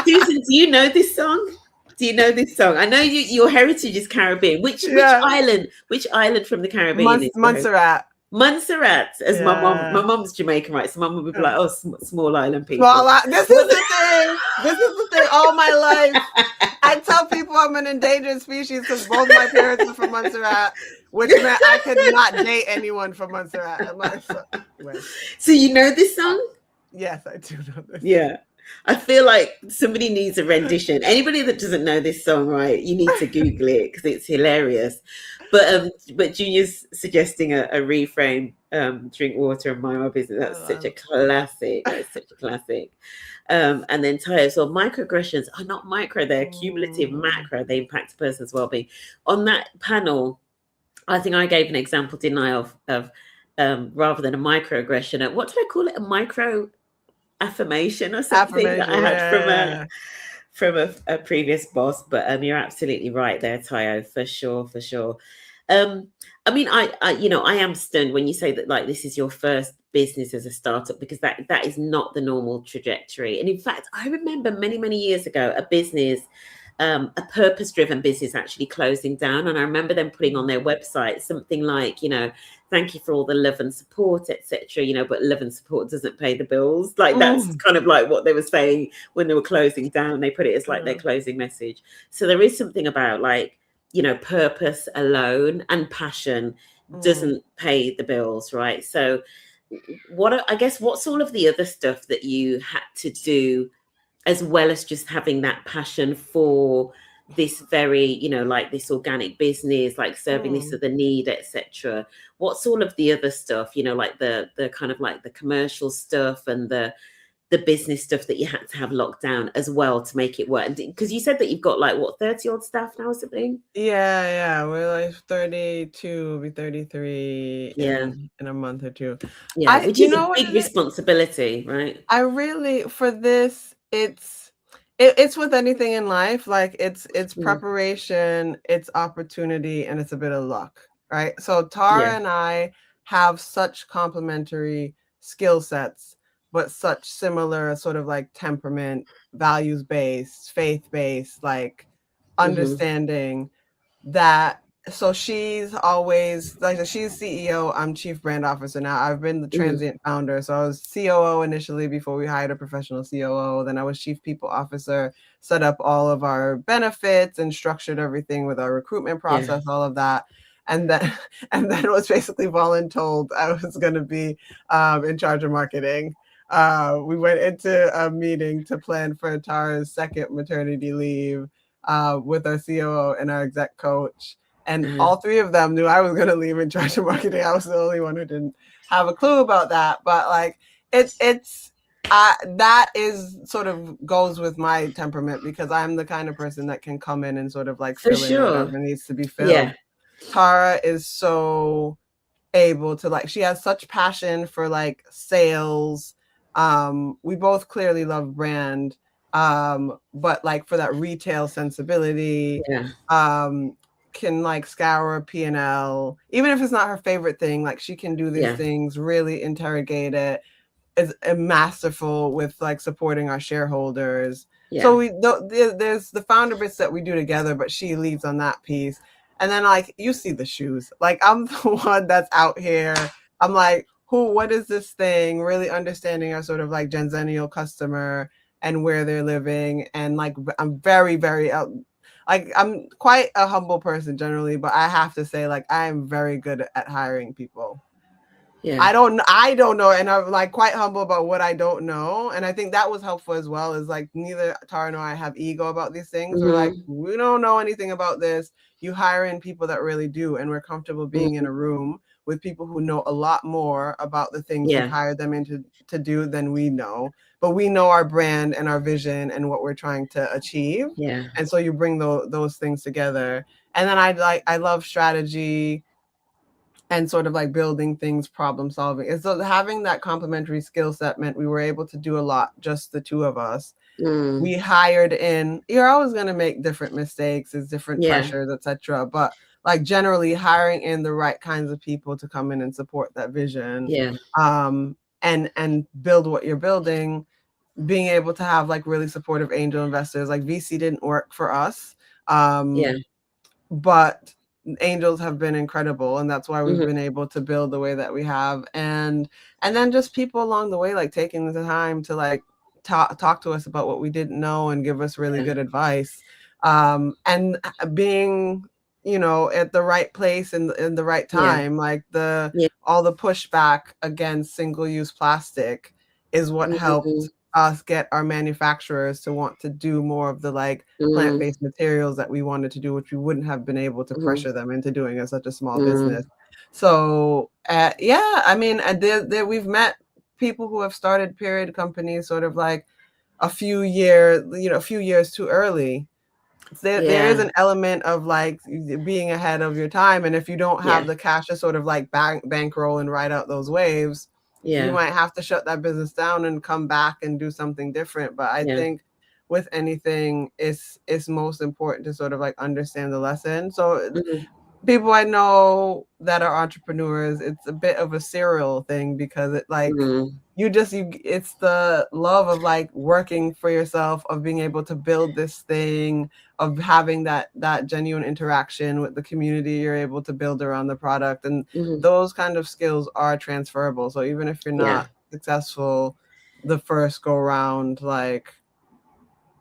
Susan, do you know this song? Do you know this song? I know your heritage is Caribbean. Which island? Which island from the Caribbean? Montserrat. Montserrat, as my mom's Jamaican, right? So mom would be like, "Oh, small island people." This is the thing. This is the thing. All my life, I tell people I'm an endangered species because both my parents are from Montserrat, which meant I could not date anyone from Montserrat. So you know this song? Yes, I do know this. Yeah. I feel like somebody needs a rendition. Anybody that doesn't know this song, right, you need to Google it because it's hilarious. But Junior's suggesting a reframe, drink water and mind my business. That's such a classic. And then Tyler, so microaggressions are not micro, they're cumulative macro. They impact a person's well-being. On that panel, I think I gave an example, didn't I, of rather than a microaggression, what did I call it? A micro affirmation or something that I had from a previous boss. But you're absolutely right there, Tayo, for sure. I mean, I am stunned when you say that like this is your first business as a startup, because that is not the normal trajectory. And in fact, I remember many years ago a business, a purpose-driven business actually closing down, and I remember them putting on their website something like, thank you for all the love and support, etc. But love and support doesn't pay the bills. Like that's kind of like what they were saying when they were closing down. They put it as like their closing message. So there is something about like, purpose alone and passion doesn't pay the bills, right? So what's all of the other stuff that you had to do as well as just having that passion for this very, like this organic business, like serving this other need, etc. What's all of the other stuff, like the kind of like the commercial stuff and the business stuff that you had to have locked down as well to make it work? Because you said that you've got like 30 odd staff now or something. Yeah, we're like 32, we'll be 33 in a month or two. Yeah, which is a big responsibility, right? I really, for this, it's with anything in life, like it's preparation, it's opportunity, and it's a bit of luck, right? So Tara and I have such complementary skill sets, but such similar sort of like temperament, values-based, faith-based, like understanding that. So she's always like, she's CEO, I'm chief brand officer now. I've been the transient founder. So I was COO initially before we hired a professional COO. Then I was chief people officer, set up all of our benefits and structured everything with our recruitment process, all of that. and then was basically voluntold I was going to be in charge of marketing. We went into a meeting to plan for Tara's second maternity leave with our COO and our exec coach. And all three of them knew I was going to leave in charge of marketing. I was the only one who didn't have a clue about that. But like, it's that is sort of goes with my temperament, because I'm the kind of person that can come in and sort of like fill in whatever needs to be filled. Yeah. Tara is so able to, like, she has such passion for like sales. We both clearly love brand, but like for that retail sensibility, can like scour a P&L, even if it's not her favorite thing. Like, she can do these things, really interrogate it, is masterful with like supporting our shareholders. So there's the founder bits that we do together, but she leads on that piece. And then like, you see the shoes, like I'm the one that's out here. I'm like, what is this thing? Really understanding our sort of like Gen Zennial customer and where they're living. And like, I'm very, very like, I'm quite a humble person generally, but I have to say, like, I am very good at hiring people. Yeah. I don't know. And I'm like quite humble about what I don't know. And I think that was helpful as well, is like neither Tara nor I have ego about these things. We're like, we don't know anything about this. You hire in people that really do. And we're comfortable being in a room with people who know a lot more about the things we've hired them into to do than we know. But we know our brand and our vision and what we're trying to achieve. Yeah. And so you bring those things together. And then I love strategy and sort of like building things, problem solving. And so having that complementary skill set meant we were able to do a lot, just the two of us. We hired in, you're always going to make different mistakes, there's different pressures, etc. But like generally hiring in the right kinds of people to come in and support that vision. Yeah. And build what you're building, being able to have like really supportive angel investors. Like VC didn't work for us. But angels have been incredible, and that's why we've been able to build the way that we have. And then just people along the way, like taking the time to like talk to us about what we didn't know and give us really good advice, and being, you know, at the right place in the right time. Like all the pushback against single-use plastic is what helped us get our manufacturers to want to do more of the like plant-based materials that we wanted to do, which we wouldn't have been able to pressure them into doing as such a small business. So I mean, we've met people who have started period companies sort of like a few years too early. There is an element of like being ahead of your time, and if you don't have the cash to sort of like bankroll and ride out those waves, you might have to shut that business down and come back and do something different. But I think with anything, it's most important to sort of like understand the lesson. So people I know that are entrepreneurs, it's a bit of a serial thing, because it like it's the love of like working for yourself, of being able to build this thing, of having that genuine interaction with the community you're able to build around the product. And those kind of skills are transferable. So even if you're not successful the first go round, like,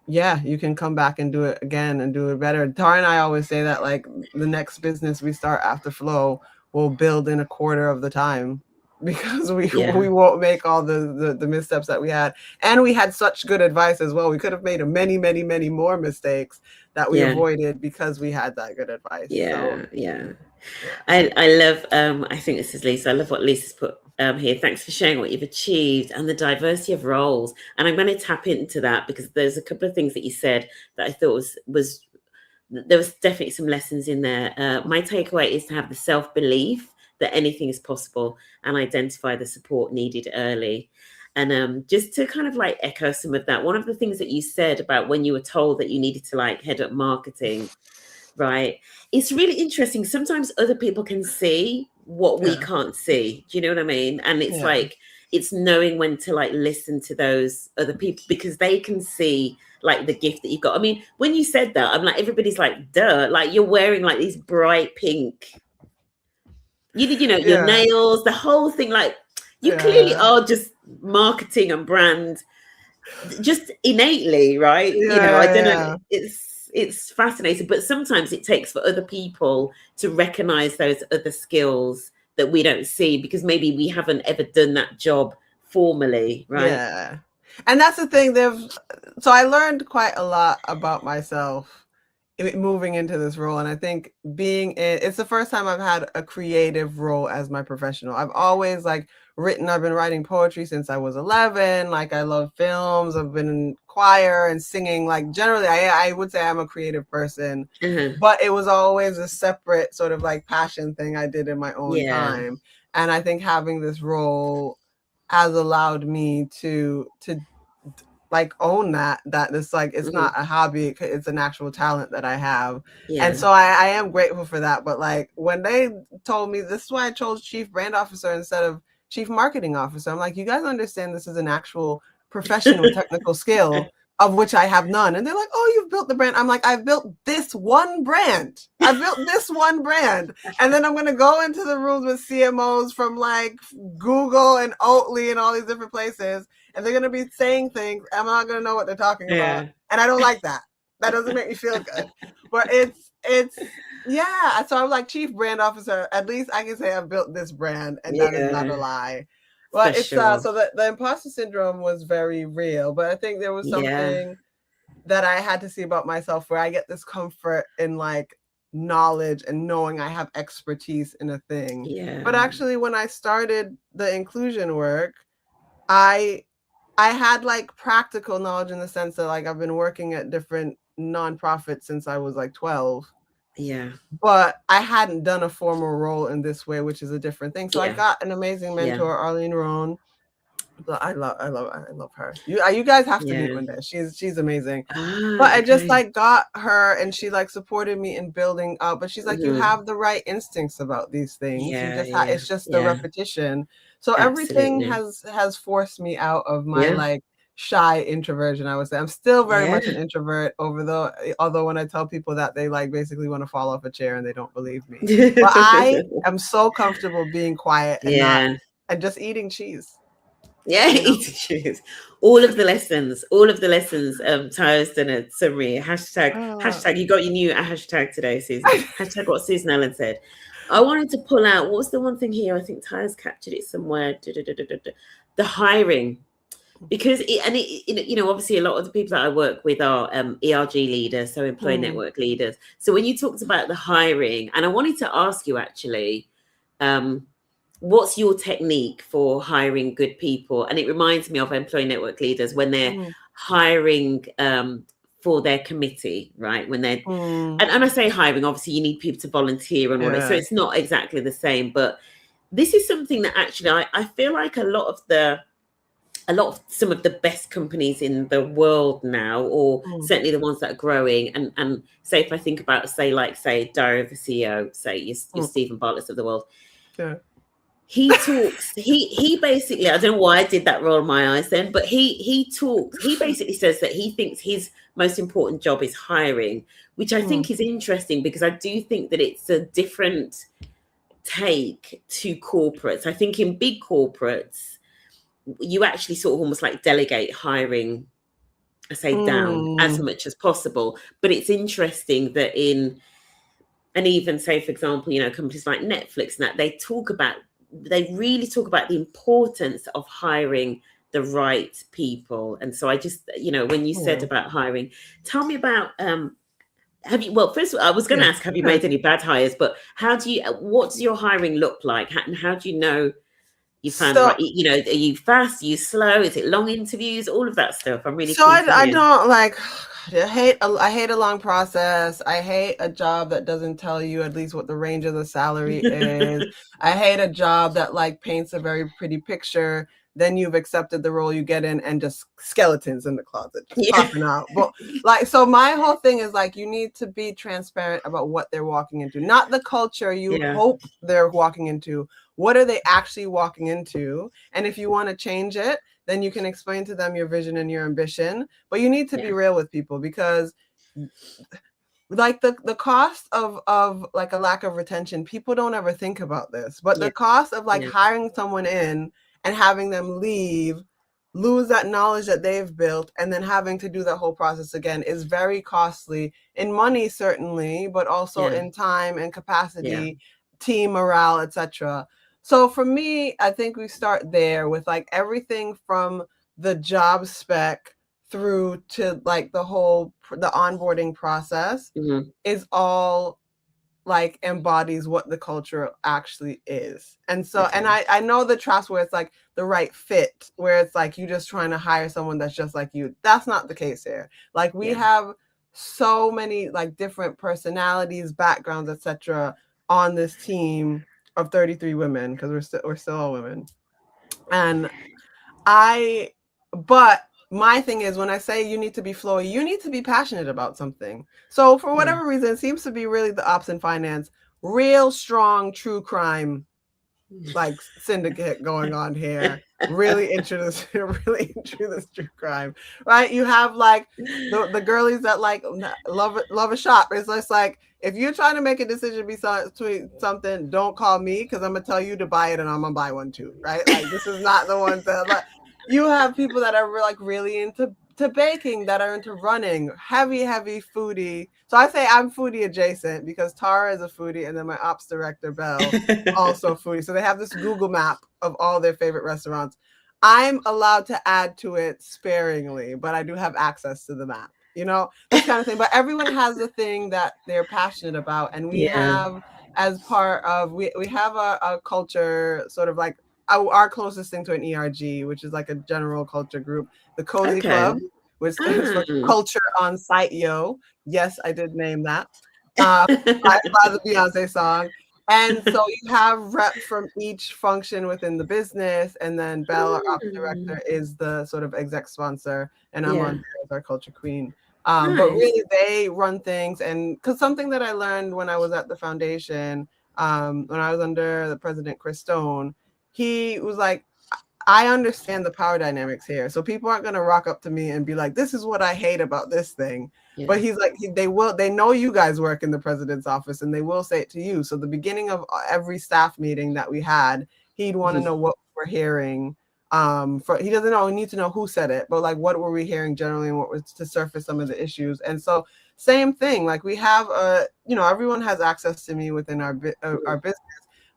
you can come back and do it again and do it better. Tara and I always say that like the next business we start after Flo will build in a quarter of the time, because we won't make all the missteps that we had. And we had such good advice as well. We could have made many, many, many more mistakes that we avoided because we had that good advice. I love, I think this is Lisa. I love what Lisa's put here. Thanks for sharing what you've achieved and the diversity of roles. And I'm going to tap into that, because there's a couple of things that you said that I thought was there was definitely some lessons in there. My takeaway is to have the self-belief that anything is possible and identify the support needed early. And just to kind of like echo some of that, one of the things that you said about when you were told that you needed to like head up marketing, right? It's really interesting. Sometimes other people can see what we can't see. Do you know what I mean? And it's like, it's knowing when to like listen to those other people, because they can see like the gift that you've got. I mean, when you said that, I'm like, everybody's like, duh, like you're wearing like these bright pink, you know, your nails, the whole thing, like you clearly are just marketing and brand just innately, right? You know, I don't know. It's it's fascinating, but sometimes it takes for other people to recognize those other skills that we don't see because maybe we haven't ever done that job formally, right? Yeah. And that's the thing. So I learned quite a lot about myself moving into this role. And I think it's the first time I've had a creative role as my professional. I've always I've been writing poetry since I was 11. Like I love films. I've been in choir and singing. Like generally I would say I'm a creative person, but it was always a separate sort of like passion thing I did in my own time. And I think having this role has allowed me to like own that it's like it's not a hobby, it's an actual talent that I have. And so I am grateful for that. But like when they told me, this is why I chose chief brand officer instead of chief marketing officer, I'm like, you guys understand this is an actual profession with technical skill, of which I have none. And they're like, oh, you've built the brand. I'm like, I've built this one brand. I built this one brand. And then I'm going to go into the rooms with CMOs from like Google and Oatly and all these different places. And they're going to be saying things. I'm not going to know what they're talking about. And I don't like that. That doesn't make me feel good. But it's yeah. So I'm like, chief brand officer. At least I can say I've built this brand, and that is not a lie. But it's so the imposter syndrome was very real. But I think there was something that I had to see about myself where I get this comfort in like knowledge and knowing I have expertise in a thing. But actually, when I started the inclusion work, I had like practical knowledge in the sense that like I've been working at different nonprofits since I was like 12. But I hadn't done a formal role in this way, which is a different thing. So I got an amazing mentor, Arlene Rohn. I love her. You guys have to meet one day. She's amazing. But I just like got her, and she like supported me in building up. But she's like, you have the right instincts about these things. It's just the repetition. So everything has forced me out of my like shy introversion. I would say I'm still very much an introvert. Although when I tell people that, they like basically want to fall off a chair and they don't believe me. But I am so comfortable being quiet and and just eating cheese. Eating cheese. All of the lessons, Tyler's done a summary. Hashtag, you got your new hashtag today, Susan. Hashtag what Susan Ellen said. I wanted to pull out, what was the one thing here? I think Tyler's captured it somewhere. The hiring. Because obviously a lot of the people that I work with are ERG leaders, so employee network leaders. So when you talked about the hiring, and I wanted to ask you actually, what's your technique for hiring good people? And it reminds me of employee network leaders when they're hiring for their committee, right? When they're and I say hiring, obviously you need people to volunteer and all that, so it's not exactly the same. But this is something that actually I feel like a lot of some of the best companies in the world now, or certainly the ones that are growing, and say if I think about say Diary of a CEO, say your Stephen Bartlett's of the world. He talks, he basically, I don't know why I did that, roll my eyes then, but he basically says that he thinks his most important job is hiring, which I think is interesting because I do think that it's a different take to corporates. I think in big corporates, you actually sort of almost like delegate hiring, I say down as much as possible. But it's interesting that and even say, for example, companies like Netflix and that, they really talk about the importance of hiring the right people. And so I just, when you said about hiring, tell me about, first of all, I was going to ask, have you made any bad hires, but what does your hiring look like? And how do you know you found right? Are you fast? Are you slow? Is it long interviews? All of that stuff. I'm really I don't like. I hate a long process. I hate a job that doesn't tell you at least what the range of the salary is. I hate a job that like paints a very pretty picture. Then you've accepted the role, you get in, and just skeletons in the closet just popping out. But like, so my whole thing is like, you need to be transparent about what they're walking into, not the culture you hope they're walking into. What are they actually walking into? And if you want to change it, then you can explain to them your vision and your ambition. But you need to be real with people, because like the cost of like a lack of retention, people don't ever think about this. But the cost of like hiring someone in and having them leave lose that knowledge that they've built, and then having to do that whole process again is very costly in money, certainly, but also in time and capacity, team morale, etc. So for me, I think we start there with like everything from the job spec through to like the onboarding process is all like embodies what the culture actually is. And so, and I know the trust where it's like the right fit, where it's like you just trying to hire someone that's just like you. That's not the case here. Like we have so many like different personalities, backgrounds, etc. on this team of 33 women, because we're still all women. And but my thing is, when I say you need to be flowy, you need to be passionate about something. So for whatever reason, it seems to be really the ops and finance, real strong true crime like syndicate going on here. Really into this true crime, right? You have like the girlies that like love a shop. It's just like, if you're trying to make a decision between something, don't call me, because I'm gonna tell you to buy it and I'm gonna buy one too, right? Like this is not the ones that like. You have people that are like really into baking, that are into running, heavy foodie. So I say I'm foodie adjacent because Tara is a foodie, and then my ops director Belle also foodie. So they have this Google map of all their favorite restaurants. I'm allowed to add to it sparingly, but I do have access to the map, you know, this kind of thing. But everyone has a thing that they're passionate about. And we have, as part of, we have a culture, sort of like our closest thing to an ERG, which is like a general culture group, the Cozy Club, which stands for Culture on Site Yo. Yes, I did name that. By the Beyonce song. And so you have reps from each function within the business, and then Belle, our ops director, is the sort of exec sponsor, and I'm on there as our culture queen. But really, they run things, and because something that I learned when I was at the foundation, when I was under the president Chris Stone, he was like, I understand the power dynamics here. So people aren't going to rock up to me and be like, this is what I hate about this thing. Yeah. But he's like, they know you guys work in the president's office, and they will say it to you. So the beginning of every staff meeting that we had, he'd want to know what we're hearing. He doesn't need to know who said it, but like, what were we hearing generally, and what was to surface some of the issues. And so same thing, like we have, everyone has access to me within our business.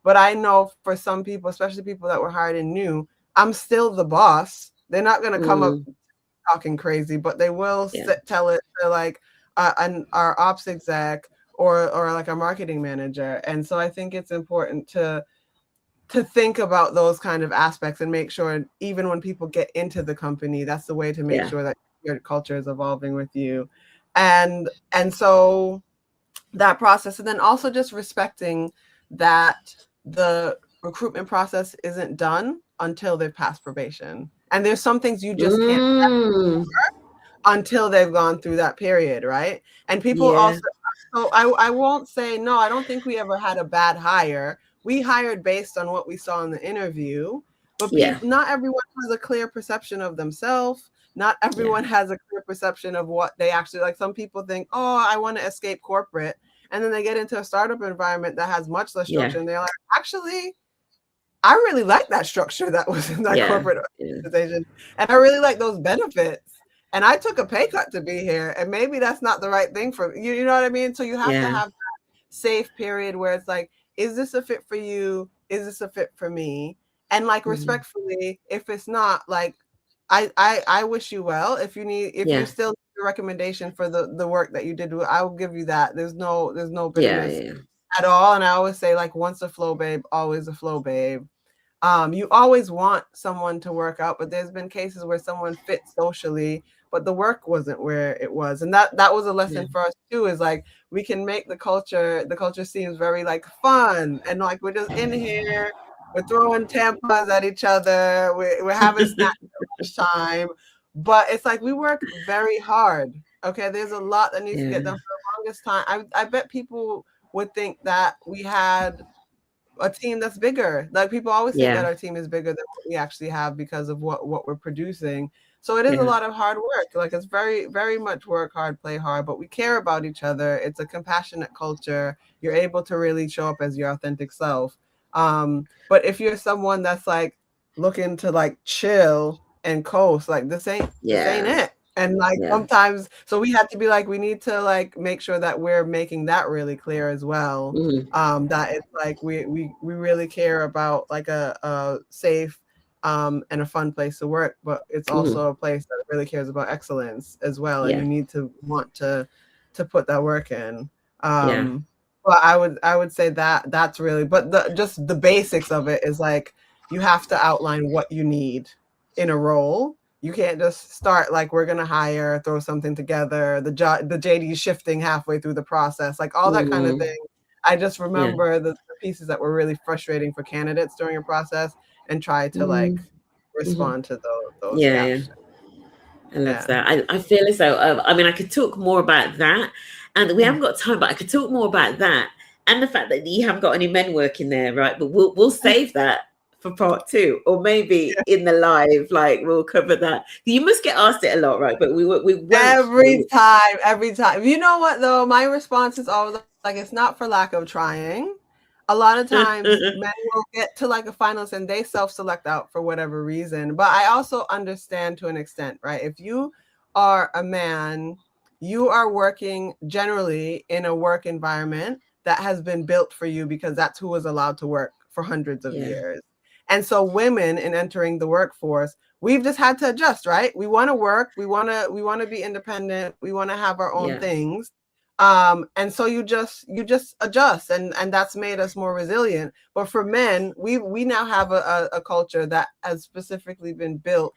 But I know for some people, especially people that were hired and new, I'm still the boss. They're not going to come up talking crazy, but they will tell it to like our ops exec or like a marketing manager. And so I think it's important to think about those kind of aspects and make sure, even when people get into the company, that's the way to make sure that your culture is evolving with you. And so that process, and then also just respecting that the recruitment process isn't done until they've passed probation. And there's some things you just can't until they've gone through that period, right? And people also, so I won't say, no, I don't think we ever had a bad hire. We hired based on what we saw in the interview, but not everyone has a clear perception of themselves. Not everyone has a clear perception of what they actually like. Some people think, oh, I want to escape corporate. And then they get into a startup environment that has much less structure. And they're like, actually, I really like that structure that was in that corporate organization. And I really like those benefits. And I took a pay cut to be here. And maybe that's not the right thing for you. You know what I mean? So you have to have that safe period where it's like, is this a fit for you? Is this a fit for me? And like, respectfully, if it's not, like, I wish you well. If you still need a recommendation for the work that you did, I will give you that. There's no bitterness at all. And I always say, like, once a flow babe, always a flow babe. You always want someone to work out, but there's been cases where someone fits socially, but the work wasn't where it was. And that was a lesson for us too, is like, we can make the culture seems very like fun, and like we're just in here, we're throwing tampons at each other, we're having snacks at time, but it's like we work very hard. Okay, there's a lot that needs to get done. For the longest time, I bet people would think that we had a team that's bigger. Like, people always think that our team is bigger than what we actually have because of what we're producing. So it is a lot of hard work. Like, it's very, very much work hard, play hard, but we care about each other. It's a compassionate culture. You're able to really show up as your authentic self. But if you're someone that's like looking to like chill, and coast. Like this ain't it. And like sometimes, so we have to be like, we need to like make sure that we're making that really clear as well. That it's like we really care about like a safe and a fun place to work, but it's also a place that really cares about excellence as well. And you need to want to put that work in. But I would say that that's really, but just the basics of it is like, you have to outline what you need in a role. You can't just start like, we're going to hire, throw something together. The JD shifting halfway through the process, like all that kind of thing. I just remember the pieces that were really frustrating for candidates during a process and try to like respond to those gaps. I love that. I feel as though, I mean, I could talk more about that, and we haven't got time, but I could talk more about that and the fact that you haven't got any men working there, right? But we'll save that for part 2, or maybe in the live, like we'll cover that. You must get asked it a lot, right? But we won't. Every time. You know what though? My response is always like, it's not for lack of trying. A lot of times men will get to like a finalist and they self-select out for whatever reason. But I also understand to an extent, right? If you are a man, you are working generally in a work environment that has been built for you because that's who was allowed to work for hundreds of years. And so women in entering the workforce, we've just had to adjust, right? We want to work, we want to be independent, we want to have our own things. And so you just adjust, and that's made us more resilient. But for men, we now have a culture that has specifically been built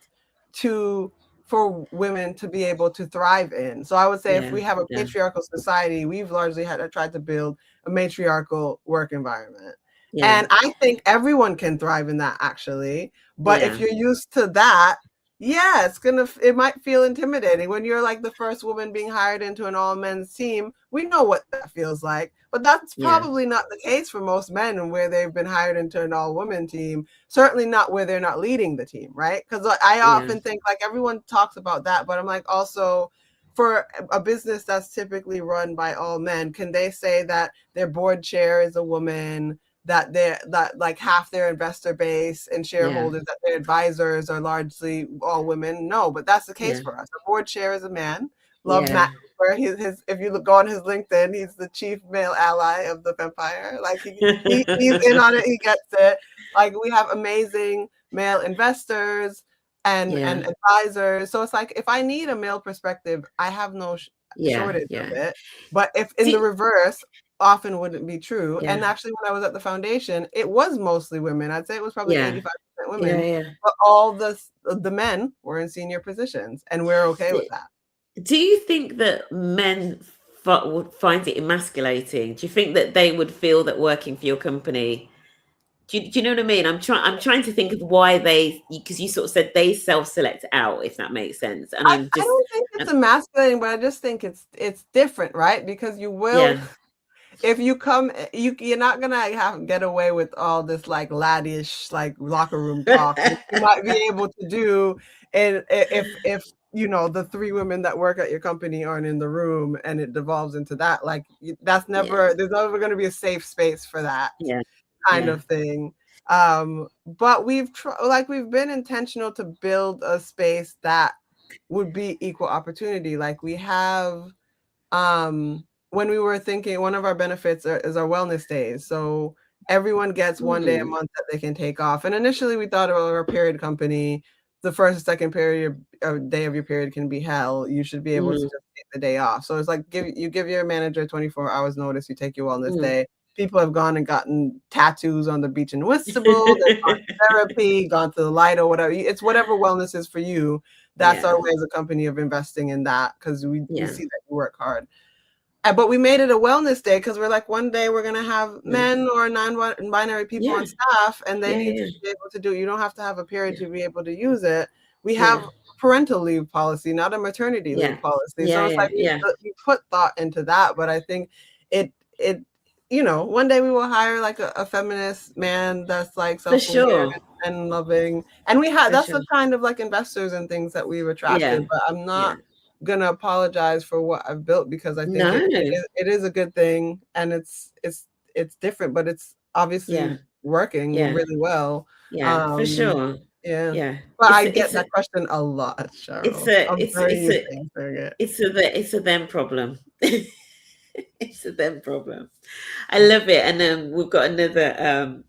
for women to be able to thrive in. So I would say if we have a patriarchal society, we've largely tried to build a matriarchal work environment. And I think everyone can thrive in that, actually. But if you're used to that, it might feel intimidating when you're like the first woman being hired into an all men's team. We know what that feels like, but that's probably not the case for most men, and where they've been hired into an all women team, certainly not where they're not leading the team, right? Because I often think like everyone talks about that, but I'm like, also for a business that's typically run by all men, can they say that their board chair is a woman, that like half their investor base and shareholders, that their advisors are largely all women? No, but that's the case for us. Our board chair is a man. Love Matt. Where his if you look on his LinkedIn, he's the chief male ally of the Empire. Like he's in on it, he gets it. Like we have amazing male investors and advisors. So it's like, if I need a male perspective, I have no shortage of it. But if in the reverse, often wouldn't be true. And actually, when I was at the foundation, it was mostly women. I'd say it was probably 85% women. But all the men were in senior positions, and we're okay with that. Do you think that men would find it emasculating? Do you think that they would feel that working for your company? Do you know what I mean? I'm trying to think of why because you sort of said they self-select out, if that makes sense. And I don't think it's emasculating, but I just think it's different, right? Because you will. If you come, you're not gonna get away with all this like laddish like locker room talk you might be able to do, and if you know the 3 women that work at your company aren't in the room and it devolves into that, like that's never there's never going to be a safe space for that kind of thing. But we've been intentional to build a space that would be equal opportunity. Like we have when we were thinking, one of our benefits is our wellness days. So everyone gets 1 day a month that they can take off. And initially we thought about our period company. The first or second period or day of your period can be hell. You should be able to just take the day off. So it's like you give your manager 24 hours notice, you take your wellness day. People have gone and gotten tattoos on the beach in Whistable, they've gone to therapy, gone to the light or whatever. It's whatever wellness is for you. That's our way as a company of investing in that, because we see that you work hard. But we made it a wellness day because we're like, one day we're going to have men or non-binary people on staff, and they need to be able to do it. You don't have to have a period to be able to use it. We have parental leave policy, not a maternity leave policy. So it's like we put thought into that. But I think it one day we will hire like a feminist man that's like self-aware and loving. And that's the kind of like investors and things that we've attracted. But I'm not gonna apologize for what I've built, because I think it is a good thing, and it's different, but it's obviously working really well. For sure. Yeah. Yeah. But I get that question a lot, Cheryl. It's a them problem. It's a them problem. I love it. And we've got a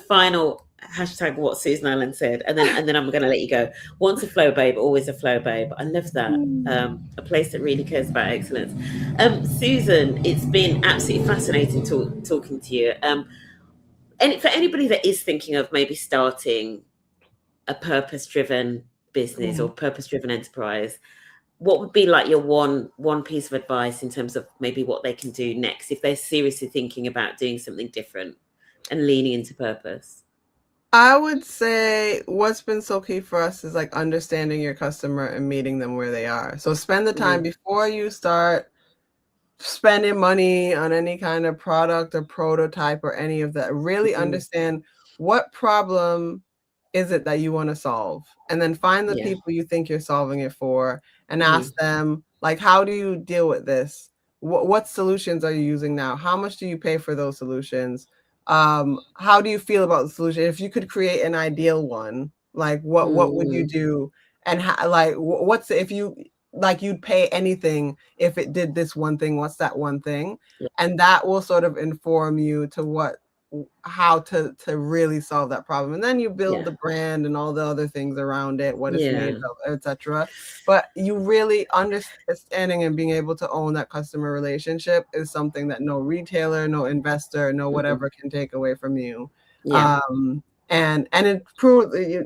final hashtag what Susan Allen said, and then I'm going to let you go. Once a flow babe, always a flow babe. I love that. A place that really cares about excellence. Susan, it's been absolutely fascinating talking to you. And for anybody that is thinking of maybe starting a purpose-driven business or purpose-driven enterprise, what would be like your one piece of advice in terms of maybe what they can do next if they're seriously thinking about doing something different and leaning into purpose? I would say what's been so key for us is like understanding your customer and meeting them where they are. So spend the time before you start spending money on any kind of product or prototype or any of that. Really understand what problem is it that you want to solve, and then find the people you think you're solving it for and ask them, like, how do you deal with this? What solutions are you using now? How much do you pay for those solutions? How do you feel about the solution? If you could create an ideal one, like what would you do? And like what's if you like you'd pay anything if it did this one thing, what's that one thing? And that will sort of inform you to how to really solve that problem. And then you build the brand and all the other things around it, what it's made of, etc. But you really understanding and being able to own that customer relationship is something that no retailer, no investor, no whatever can take away from you. And it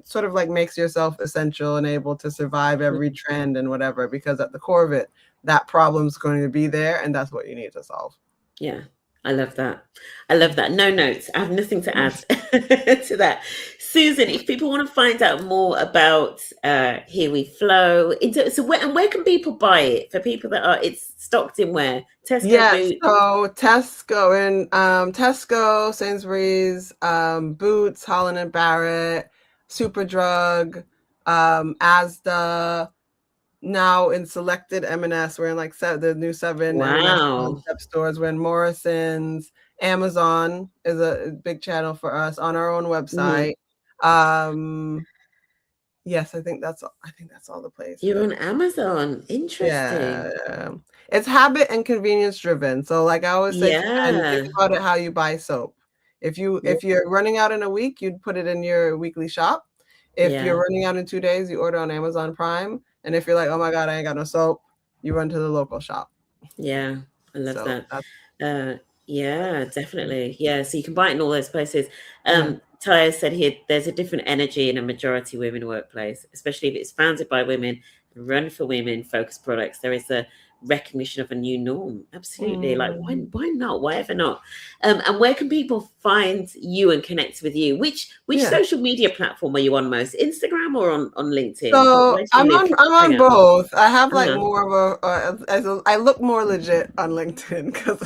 sort of like makes yourself essential and able to survive every trend and whatever, because at the core of it, that problem's going to be there, and that's what you need to solve. Yeah. I love that. I love that. No notes. I have nothing to add to that. Susan, if people want to find out more about Here We Flo, so where can people buy it for people that are, it's stocked in where? Tesco, Boots? So Tesco, Sainsbury's, Boots, Holland & Barrett, Superdrug, Asda. Now in selected M&S, we're in like the new 7 M&S concept stores. We're in Morrison's. Amazon is a big channel for us on our own website. Yes, I think that's all the places. You're on Amazon. Interesting. Yeah. It's habit and convenience driven. So like I always say, think about it how you buy soap. If you're running out in a week, you'd put it in your weekly shop. If you're running out in 2 days, you order on Amazon Prime. And if you're like, oh my God, I ain't got no soap, you run to the local shop. Yeah, I love that. Yeah, definitely. Yeah, so you can buy it in all those places. Taya said here, there's a different energy in a majority women workplace, especially if it's founded by women, run for women, focused products. There is a recognition of a new norm. Absolutely. Like, why not? Why ever not? And where can people find you and connect with you? Which social media platform are you on most? Instagram or on LinkedIn? So I'm on both. I have like more of I look more legit on LinkedIn because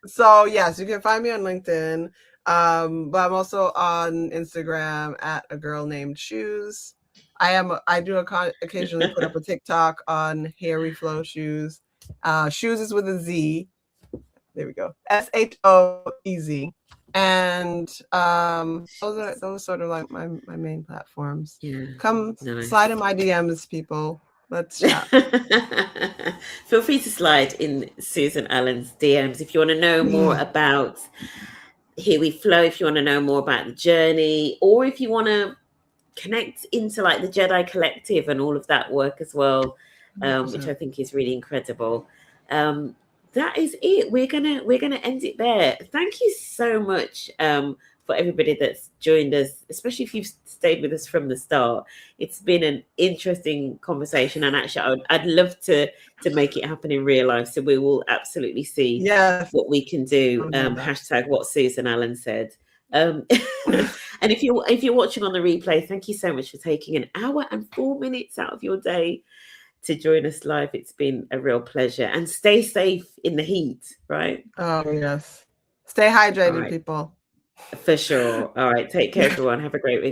so yes, you can find me on LinkedIn. But I'm also on Instagram at a girl named Shoes. I do occasionally put up a TikTok on Here We Flo Shoes. Shoes is with a Z. There we go. SHOEZ. And those are sort of like my main platforms. Come slide in my DMs, people. Let's chat. Feel free to slide in Susan Allen's DMs if you want to know more about Here We Flo, if you want to know more about the journey, or if you want to connect into like the JEDI collective and all of that work as well, which I think is really incredible. That is it. We're gonna end it there. Thank you so much for everybody that's joined us, especially if you've stayed with us from the start. It's been an interesting conversation, and actually I'd love to make it happen in real life. So we will absolutely see what we can do. Hashtag what Susan Allen said. And if you're watching on the replay, thank you so much for taking an hour and 4 minutes out of your day to join us live. It's been a real pleasure, and stay safe in the heat, right? Oh yes, stay hydrated, people. For sure. All right, take care everyone. Have a great weekend.